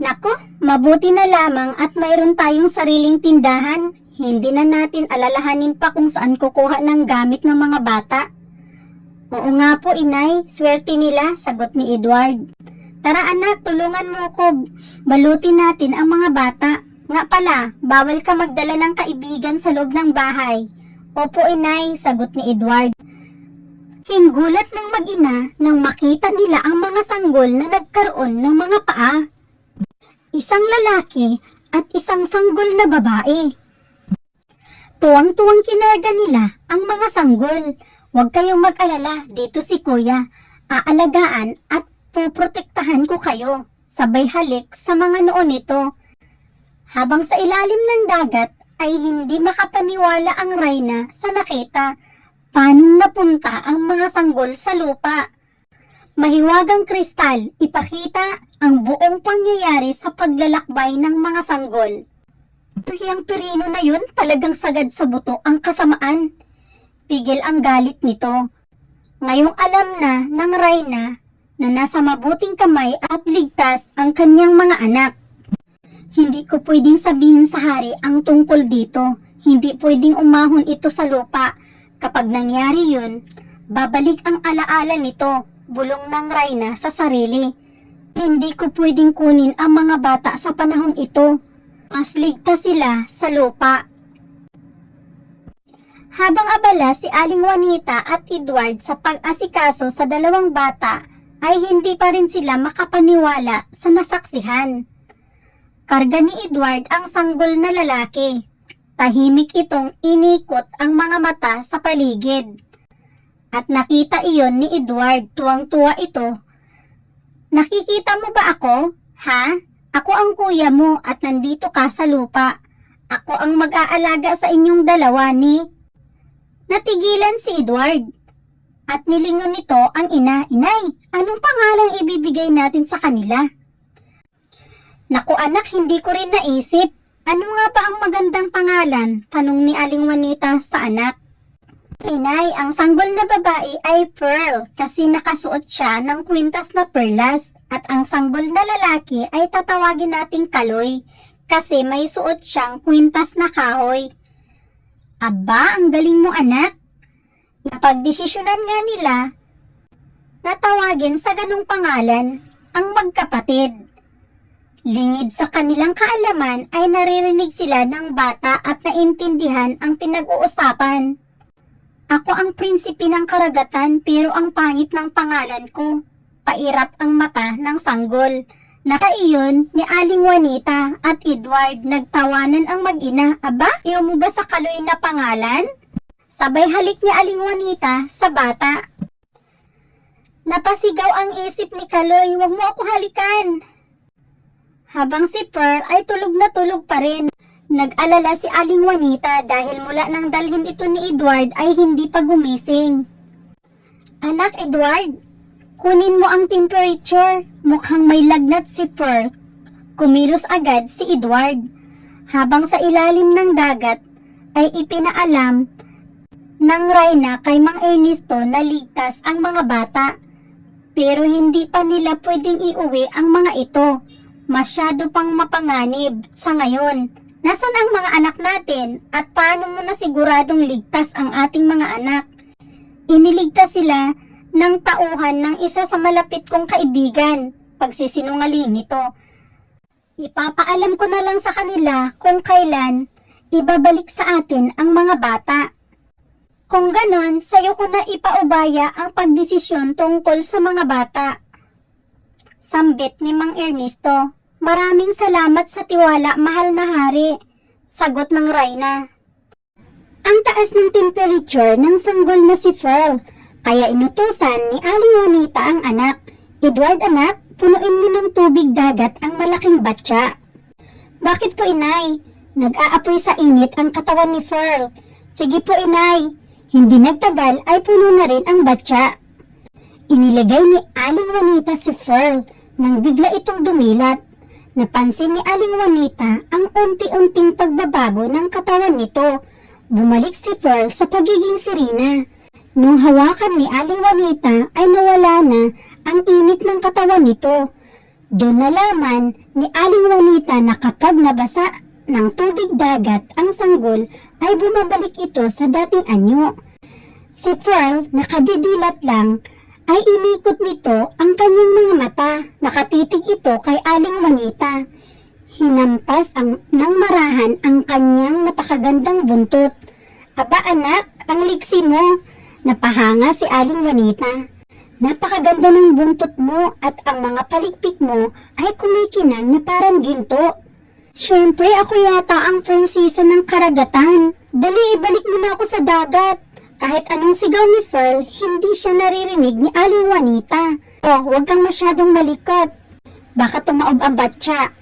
Nako, mabuti na lamang at mayroon tayong sariling tindahan. Hindi na natin alalahanin pa kung saan kukuha ng gamit ng mga bata. Oo nga po, inay, swerte nila, sagot ni Edward. Tara anak, tulungan mo ko. Balutin natin ang mga bata. Nga pala, bawal ka magdala ng kaibigan sa loob ng bahay. Opo inay, sagot ni Edward. Hinggulat ng mag-ina nang makita nila ang mga sanggol na nagkaroon ng mga paa. Isang lalaki at isang sanggol na babae. Tuwang-tuwang kinarga nila ang mga sanggol. Huwag kayong mag-alala, dito si kuya. Aalagaan at poprotektahan ko kayo. Sabay halik sa mga noo nito. Habang sa ilalim ng dagat ay hindi makapaniwala ang Reyna sa nakita. Paano napunta ang mga sanggol sa lupa? Mahiwagang Kristal, ipakita ang buong pangyayari sa paglalakbay ng mga sanggol. Yung Pirino na yun, talagang sagad sa buto ang kasamaan. Pigil ang galit nito. Ngayong alam na ng Reyna na nasa mabuting kamay at ligtas ang kanyang mga anak. Hindi ko pwedeng sabihin sa hari ang tungkol dito. Hindi pwedeng umahon ito sa lupa. Kapag nangyari yun, babalik ang alaala nito, bulong ng Reyna sa sarili. Hindi ko pwedeng kunin ang mga bata sa panahong ito. Mas ligtas sila sa lupa. Habang abala si Aling Juanita at Edward sa pag-asikaso sa dalawang bata, ay hindi pa rin sila makapaniwala sa nasaksihan. Karga ni Edward ang sanggol na lalaki. Tahimik itong inikot ang mga mata sa paligid. At nakita iyon ni Edward, tuwang-tuwa ito. Nakikita mo ba ako? Ha? Ako ang kuya mo at nandito ka sa lupa. Ako ang mag-aalaga sa inyong dalawa ni... Natigilan si Edward. At nilingon nito ang ina. Inay, anong pangalang ibibigay natin sa kanila? Naku anak, hindi ko rin naisip. Ano nga ba ang magandang pangalan? Tanong ni Aling Juanita sa anak. Inay, ang sanggol na babae ay Pearl kasi nakasuot siya ng kwintas na perlas. At ang sanggol na lalaki ay tatawagin nating Kaloy kasi may suot siyang kwintas na kahoy. Aba, ang galing mo anak. Napagdesisyonan nga nila na tawagin sa ganung pangalan ang magkapatid. Lingid sa kanilang kaalaman ay naririnig sila ng bata at naintindihan ang pinag-uusapan. Ako ang prinsipe ng karagatan pero ang pangit ng pangalan ko. Pairap ang mata ng sanggol. Nakaiyon ni Aling Juanita at Edward nagtawanan ang mag-ina. Aba, iyo mo ba sa Kaloy na pangalan? Sabay halik ni Aling Juanita sa bata. Napasigaw ang isip ni Kaloy, "Huwag mo ako halikan!" Habang si Pearl ay tulog na tulog pa rin. Nag-alala si Aling Juanita dahil mula nang dalhin ito ni Edward ay hindi pa gumising. "Anak Edward, kunin mo ang temperature." Mukhang may lagnat si Pearl. Kumilos agad si Edward. Habang sa ilalim ng dagat ay ipinaalam ng Reyna kay Mang Ernesto na ligtas ang mga bata. Pero hindi pa nila pwedeng iuwi ang mga ito. Masyado pang mapanganib sa ngayon. Nasaan ang mga anak natin at paano mo na siguradong ligtas ang ating mga anak? Iniligtas sila ng tauhan ng isa sa malapit kong kaibigan. Pagsisinungaling nito. Ipapaalam ko na lang sa kanila kung kailan ibabalik sa atin ang mga bata. Kung ganon, sa'yo ko na ipaubaya ang pagdesisyon tungkol sa mga bata. Sambit ni Mang Ernesto. "Maraming salamat sa tiwala, mahal na hari," sagot ng Reyna. Ang taas ng temperature ng sanggol na si Pearl, kaya inutusan ni Aling Juanita ang anak. "Edward anak, punuin mo ng tubig dagat ang malaking batya." "Bakit po inay? Nag-aapoy sa init ang katawan ni Pearl." "Sige po inay." Hindi nagtagal ay puno na rin ang batya. Inilagay ni Aling Juanita si Pearl nang bigla itong dumilat. Napansin ni Aling Juanita ang unti-unting pagbabago ng katawan nito. Bumalik si Pearl sa pagiging sirena. Nung hawakan ni Aling Juanita ay nawala na ang init ng katawan nito. Doon nalaman ni Aling Juanita na kapag nabasa ng tubig dagat ang sanggol ay bumabalik ito sa dating anyo. Si Pearl, nakadidilat lang, ay inikot nito ang kanyang mga mata. Nakatitig ito kay Aling Juanita. Hinampas ng marahan ang kanyang napakagandang buntot. "Aba anak, ang liksi mo." Napahanga si Aling Juanita. "Napakaganda ng buntot mo at ang mga palikpik mo ay kumikinang na parang ginto." "Siyempre ako yata ang prinsesa ng karagatan. Dali, ibalik mo na ako sa dagat." Kahit anong sigaw ni Pearl, hindi siya naririnig ni Aling Juanita. "Oh, huwag kang masyadong malikot. Baka tumaob ang batya.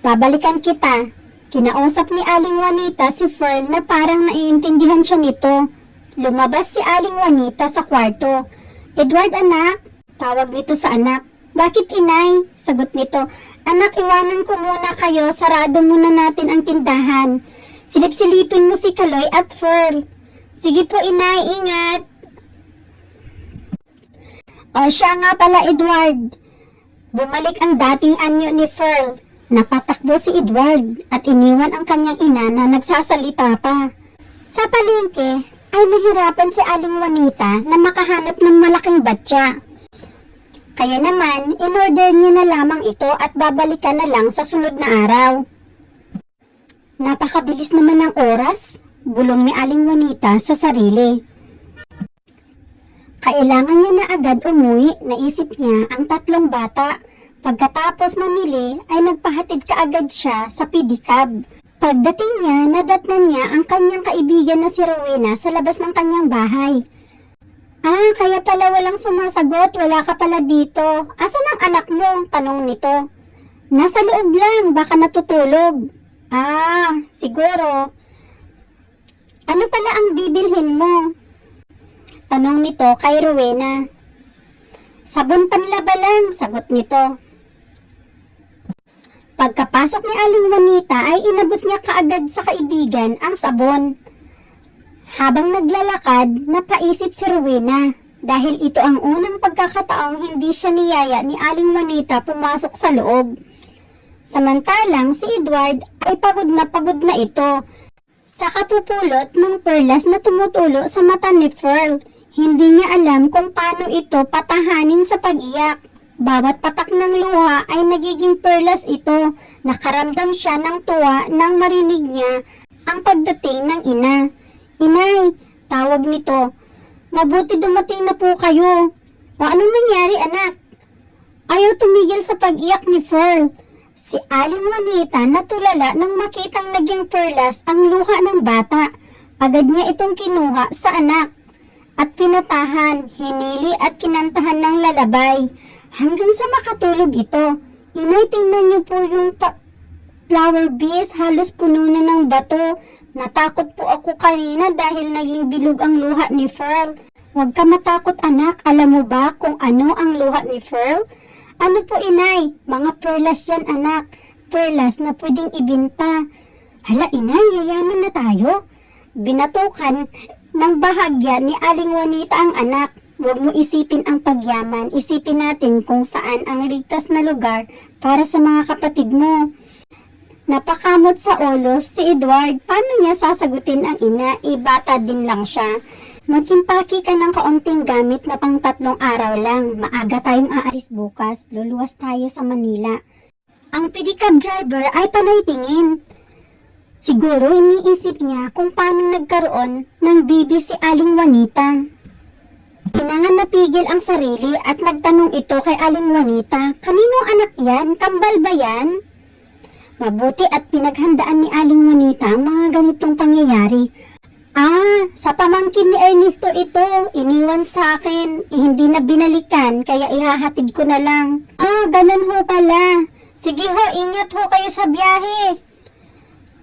Babalikan kita." Kinausap ni Aling Juanita si Pearl na parang naiintindihan siya nito. Lumabas si Aling Juanita sa kwarto. "Edward anak," tawag nito sa anak. "Bakit inay?" sagot nito. "Anak, iwanan ko muna kayo. Sarado muna natin ang tindahan. Silip-silipin mo si Kaloy at Pearl." "Sige po inay, ingat." O siya nga pala Edward. Bumalik ang dating anyo ni Pearl. Napatakbo si Edward at iniwan ang kanyang ina na nagsasalita pa. Sa palengke ay nahirapan si Aling Juanita na makahanap ng malaking batya. Kaya naman, in-order niya na lamang ito at babalikan na lang sa sunod na araw. "Napakabilis naman ng oras," bulong ni Aling Juanita sa sarili. Kailangan niya na agad umuwi, naisip niya ang tatlong bata. Pagkatapos mamili ay nagpahatid kaagad siya sa pedicab. Pagdating niya, nadatnan niya ang kanyang kaibigan na si Rowena sa labas ng kanyang bahay. "Ah, kaya pala walang sumasagot, wala ka pala dito. Asan ang anak mo?" tanong nito. "Nasa loob lang, baka natutulog." "Ah, siguro. Ano pala ang bibilhin mo?" tanong nito kay Rowena. "Sabon panlaba lang," sagot nito. Pagkapasok ni Aling Juanita ay inabot niya kaagad sa kaibigan ang sabon. Habang naglalakad, napaisip si Rowena dahil ito ang unang pagkakataong hindi siya niyaya ni Aling Juanita pumasok sa loob. Samantalang si Edward ay pagod na ito sa kapupulot ng perlas na tumutulo sa mata ni Pearl. Hindi niya alam kung paano ito patahanin sa pag-iyak. Bawat patak ng luha ay nagiging perlas ito. Nakaramdam siya ng tuwa nang marinig niya ang pagdating ng ina. "Inay," tawag nito. "Mabuti dumating na po kayo." "O anong nangyari anak?" Ayaw tumigil sa pag-iyak ni Pearl. Si Aling Juanita natulala nang makitang naging perlas ang luha ng bata. Agad niya itong kinuha sa anak. at pinatahan, hinili at kinantahan ng lalabay hanggang sa makatulog ito. Inay, tingnan niyo po yung flower vase, halos puno na ng bato. Natakot po ako kanina dahil naging bilog ang luha ni Pearl. Huwag ka matakot anak, alam mo ba kung ano ang luha ni Pearl? Ano po inay? Mga perlas yan anak, perlas na pwedeng ibinta. Hala inay, yayaman na tayo. Binatukan ng bahagya ni Aling Juanita ang anak. Huwag mo isipin ang pagyaman, isipin natin kung saan ang ligtas na lugar para sa mga kapatid mo. Napakamot sa ulo si Edward. Paano niya sasagutin ang ina? Bata din lang siya. Mag-impake ka ng kaunting gamit na pang 3 araw lang. Maaga tayong aalis bukas. Luluwas tayo sa Manila. Ang pedicab driver ay panay tingin. Siguro iniisip niya kung paano nagkaroon ng bibi si Aling Juanita. Kinangan napigil ang sarili at nagtanong ito kay Aling Juanita, kaninong anak yan? Kambal ba yan? Mabuti at pinaghandaan ni Aling Juanita ang mga ganitong pangyayari. Sa pamangkin ni Ernesto ito, iniwan sa akin, hindi na binalikan, kaya ihahatid ko na lang. Ganun ho pala. Sige ho, ingat ho kayo sa biyahe.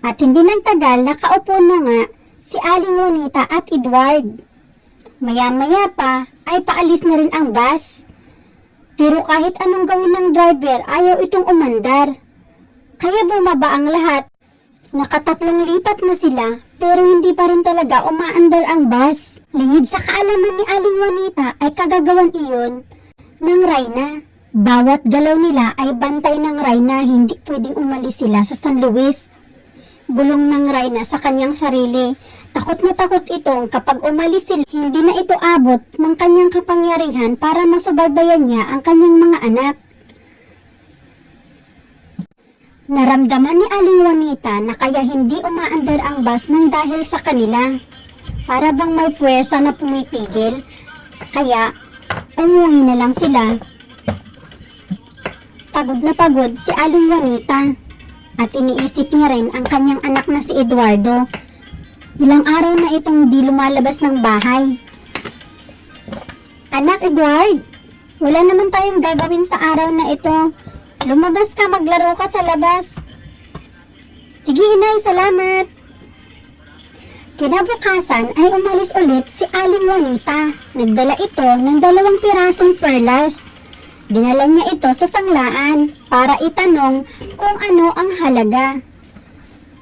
At hindi nagtagal, nakaupo na nga si Aling Juanita at Edward. Maya-maya pa, ay paalis na rin ang bus. Pero kahit anong gawin ng driver, ayaw itong umandar. Kaya bumaba ang lahat. Nakatatlong lipat na sila, pero hindi pa rin talaga umaandar ang bus. Lingid sa kaalaman ni Aling Juanita ay kagagawan iyon ng Reyna. Bawat galaw nila ay bantay ng Reyna, hindi pwedeng umalis sila sa San Luis. Bulong ng Reyna sa kanyang sarili. Takot na takot itong kapag umalis sila, hindi na ito abot ng kanyang kapangyarihan para masubaybayan niya ang kanyang mga anak. Naramdaman ni Aling Juanita na kaya hindi umaandar ang bus nang dahil sa kanila. Para bang may puwersa na pumipigil, kaya umuwi na lang sila. Pagod na pagod si Aling Juanita at iniisip niya rin ang kanyang anak na si Eduardo. Ilang araw na itong di lumalabas ng bahay. Anak Edward, wala naman tayong gagawin sa araw na ito. Lumabas ka, maglaro ka sa labas. Sige inay, salamat. Kinabukasan ay umalis ulit si Aling Juanita. Nagdala ito ng 2 pirasong perlas. Dinala niya ito sa sanglaan para itanong kung ano ang halaga.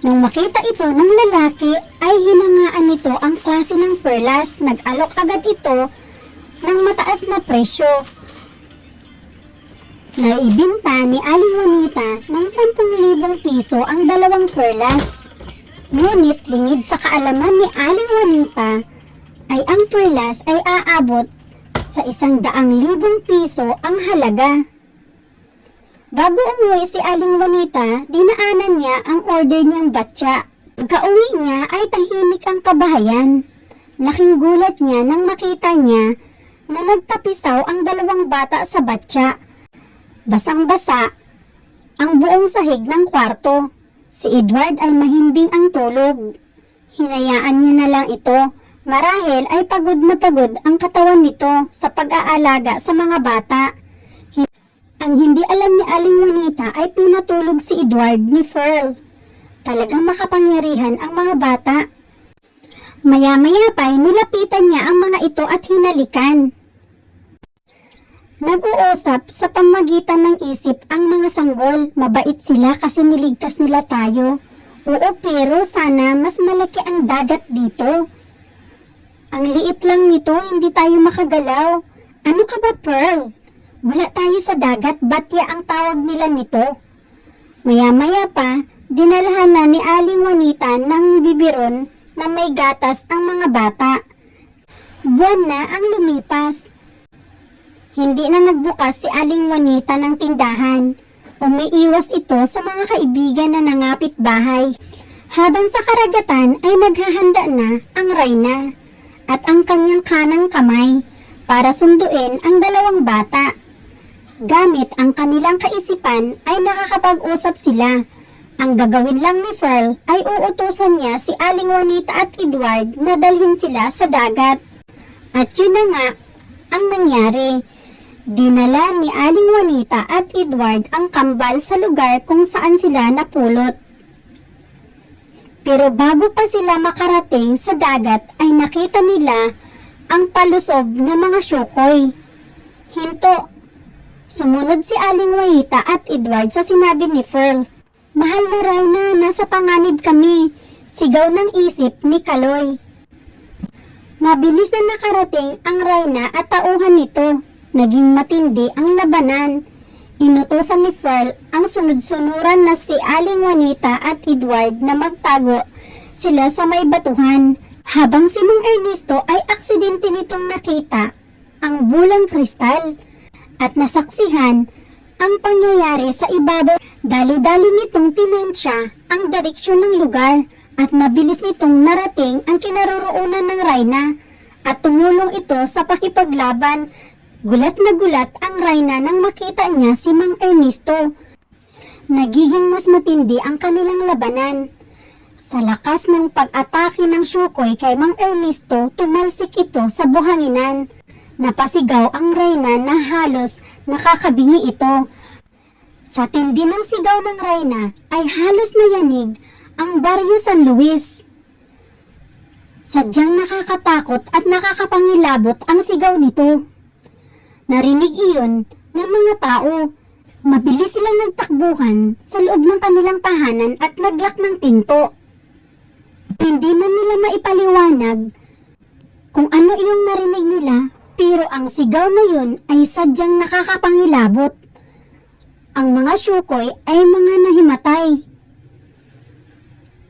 Nung makita ito ng lalaki ay hinangaan nito ang klase ng perlas. Nag-alok agad ito ng mataas na presyo. Naibinta ni Aling Juanita ng 10,000 piso ang 2 perlas. Ngunit lingid sa kaalaman ni Aling Juanita ay ang perlas ay aabot sa 100,000 piso ang halaga. Bago umuwi si Aling Juanita, dinaanan niya ang order niyang batya. Pagka-uwi niya ay tahimik ang kabahayan. Laking gulat niya nang makita niya na nagtapisaw ang 2 bata sa batya. Basang-basa ang buong sahig ng kwarto. Si Edward ay mahimbing ang tulog. Hinayaan niya na lang ito. Marahil ay pagod na pagod ang katawan nito sa pag-aalaga sa mga bata. Ang hindi alam ni Aling Juanita ay pinatulog si Edward ni Pearl. Talagang makapangyarihan ang mga bata. Maya-maya pa ay nilapitan niya ang mga ito at hinalikan. Nag-uusap sa pamagitan ng isip ang mga sanggol. Mabait sila kasi niligtas nila tayo. Oo, pero sana mas malaki ang dagat dito. Ang liit lang nito, hindi tayo makagalaw. Ano ka ba, Pearl? Wala tayo sa dagat, batya ang tawag nila nito. Maya-maya pa, dinalhan na ni Aling Juanita ng bibiron na may gatas ang mga bata. Buwan na ang lumipas. Hindi na nagbukas si Aling Juanita ng tindahan. Umiiwas ito sa mga kaibigan na nangapit bahay. Habang sa karagatan ay naghahanda na ang Reyna at ang kanyang kanang kamay para sunduin ang 2 bata. Gamit ang kanilang kaisipan ay nakakapag-usap sila. Ang gagawin lang ni Pearl ay uutusan niya si Aling Juanita at Edward na dalhin sila sa dagat. At yun na nga ang nangyari. Dinala ni Aling Juanita at Edward ang kambal sa lugar kung saan sila napulot. Pero bago pa sila makarating sa dagat ay nakita nila ang palusob ng mga syukoy. Hinto! Sumunod si Aling Juanita at Edward sa sinabi ni Pearl. "Mahal na Reyna, nasa panganib kami," sigaw ng isip ni Kaloy. Mabilis na nakarating ang Reyna at tauhan nito. Naging matindi ang labanan. Inutusan ni Pearl ang sunod-sunuran na si Aling Juanita at Edward na magtago sila sa may batuhan. Habang si Mang Ernesto ay aksidente nitong nakita ang bulang kristal at nasaksihan ang pangyayari sa ibabaw. Dali-dali nitong tinensya ang direksyon ng lugar at mabilis nitong narating ang kinaroroonan ng Reyna at tumulong ito sa pakipaglaban. Gulat na gulat ang Reyna nang makita niya si Mang Ernesto. Nagiging mas matindi ang kanilang labanan. Sa lakas ng pag-atake ng syukoy kay Mang Ernesto, tumalsik ito sa buhanginan. Napasigaw ang Reyna na halos nakakabingi ito. Sa tindi ng sigaw ng Reyna ay halos nayanig ang Baryo San Luis. Sadyang nakakatakot at nakakapangilabot ang sigaw nito. Narinig iyon ng mga tao. Mabilis silang nagtakbuhan sa loob ng kanilang tahanan at naglak ng pinto. Hindi man nila maipaliwanag kung ano iyong narinig nila, pero ang sigaw na yun ay sadyang nakakapangilabot. Ang mga syukoy ay mga nahimatay.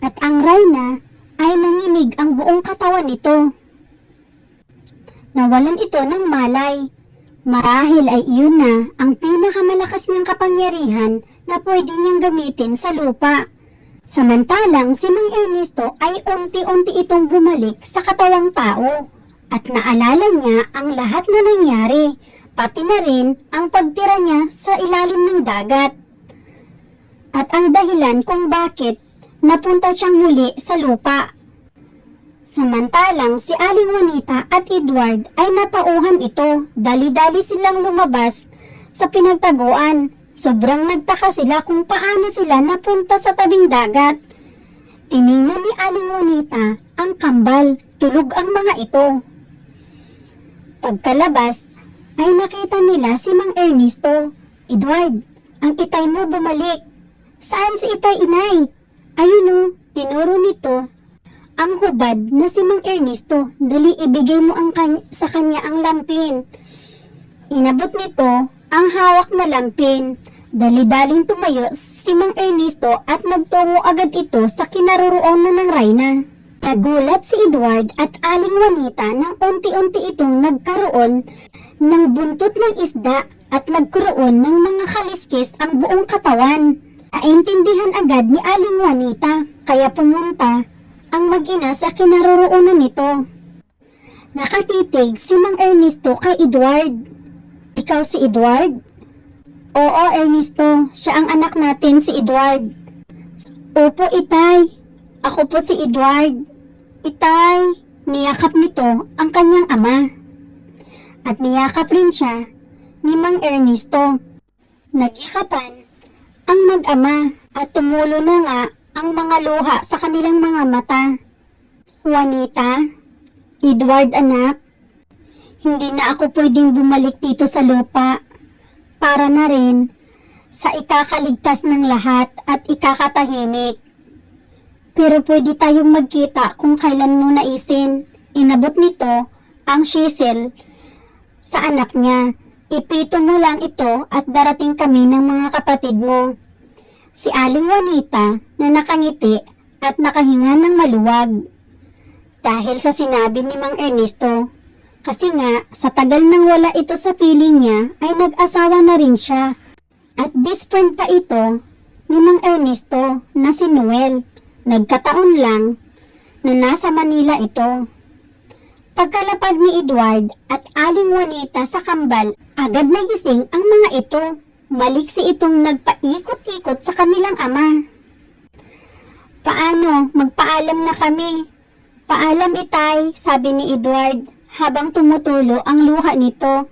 At ang Reyna ay nanginig ang buong katawan nito. Nawalan ito ng malay. Marahil ay iyon na ang pinakamalakas niyang kapangyarihan na pwede niyang gamitin sa lupa. Samantalang si Mang Ernesto ay unti-unti itong bumalik sa katawang tao at naalala niya ang lahat na nangyari, pati na rin ang pagtira niya sa ilalim ng dagat. At ang dahilan kung bakit napunta siyang muli sa lupa. Samantalang si Aling Juanita at Edward ay natauhan ito. Dali-dali silang lumabas sa pinagtaguan. Sobrang nagtaka sila kung paano sila napunta sa tabing dagat. Tiningnan ni Aling Juanita ang kambal. Tulog ang mga ito. Pagkalabas ay nakita nila si Mang Ernesto. "Edward, ang itay mo bumalik." "Saan si itay, inay?" "Ayun o," tinuro nito ang hubad na si Mang Ernesto. "Dali, ibigay mo sa kanya ang lampin." Inabot nito ang hawak na lampin. Dali-daling tumayo si Mang Ernesto at nagtungo agad ito sa kinaroroonan ng Reyna. Nagulat si Edward at Aling Juanita nang unti-unti itong nagkaroon ng buntot ng isda at nagkaroon ng mga kaliskis ang buong katawan. Naintindihan agad ni Aling Juanita kaya pumunta ang mag-ina sa kinaroroonan nito. Nakatitig si Mang Ernesto kay Edward. "Ikaw si Edward?" "Oo, Ernesto. Siya ang anak natin, si Edward." "Opo, itay. Ako po si Edward." "Itay." Niyakap nito ang kanyang ama. At niyakap rin siya ni Mang Ernesto. Nagyakapan ang mag-ama at tumulo na nga ang mga luha sa kanilang mga mata. "Juanita, Edward anak, hindi na ako pwedeng bumalik dito sa lupa para na rin sa ikakaligtas ng lahat at ikakatahimik. Pero pwede tayong magkita kung kailan mo naisin." Inabot nito ang chisel sa anak niya. "Ipito mo lang ito at darating kami ng mga kapatid mo." Si Aling Juanita na nakangiti at nakahinga ng maluwag dahil sa sinabi ni Mang Ernesto. Kasi nga, sa tagal nang wala ito sa piling niya ay nag-asawa na rin siya. At best friend pa ito ni Mang Ernesto na si Noel. Nagkataon lang na nasa Manila ito. Pagkalapag ni Edward at Aling Juanita sa kambal, agad nagising ang mga ito. Maliksi itong nagpaikot-ikot sa kanilang ama. "Paano? Magpaalam na kami." "Paalam, itay," sabi ni Edward. habang tumutulo ang luha nito.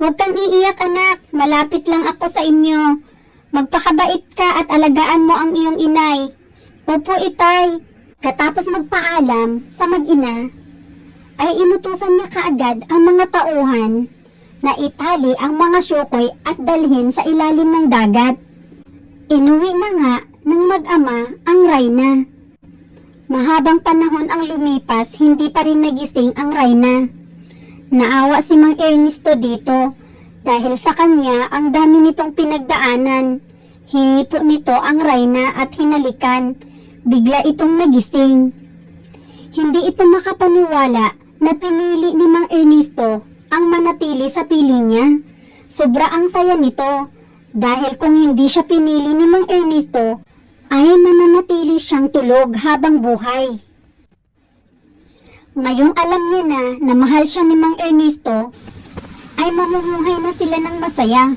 Huwag kang iiyak anak, malapit lang ako sa inyo. Magpakabait ka at alagaan mo ang iyong inay. Opo itay. Katapos magpaalam sa mag-ina, ay inutusan niya kaagad ang mga tauhan na itali ang mga syukoy at dalhin sa ilalim ng dagat. Inuwi na nga ng mag-ama ang Reyna. Mahabang panahon ang lumipas, hindi pa rin nagising ang Reyna. Naawa si Mang Ernesto dito dahil sa kanya ang dami nitong pinagdaanan. Hinipo nito ang Reyna at hinalikan. Bigla itong nagising. Hindi ito makapaniwala na pinili ni Mang Ernesto ang manatili sa piling niya. Sobra ang saya nito dahil kung hindi siya pinili ni Mang Ernesto ay mananatili siyang tulog habang buhay. Ngayong alam niya na mahal siya ni Mang Ernesto, ay mamumuhay na sila ng masaya.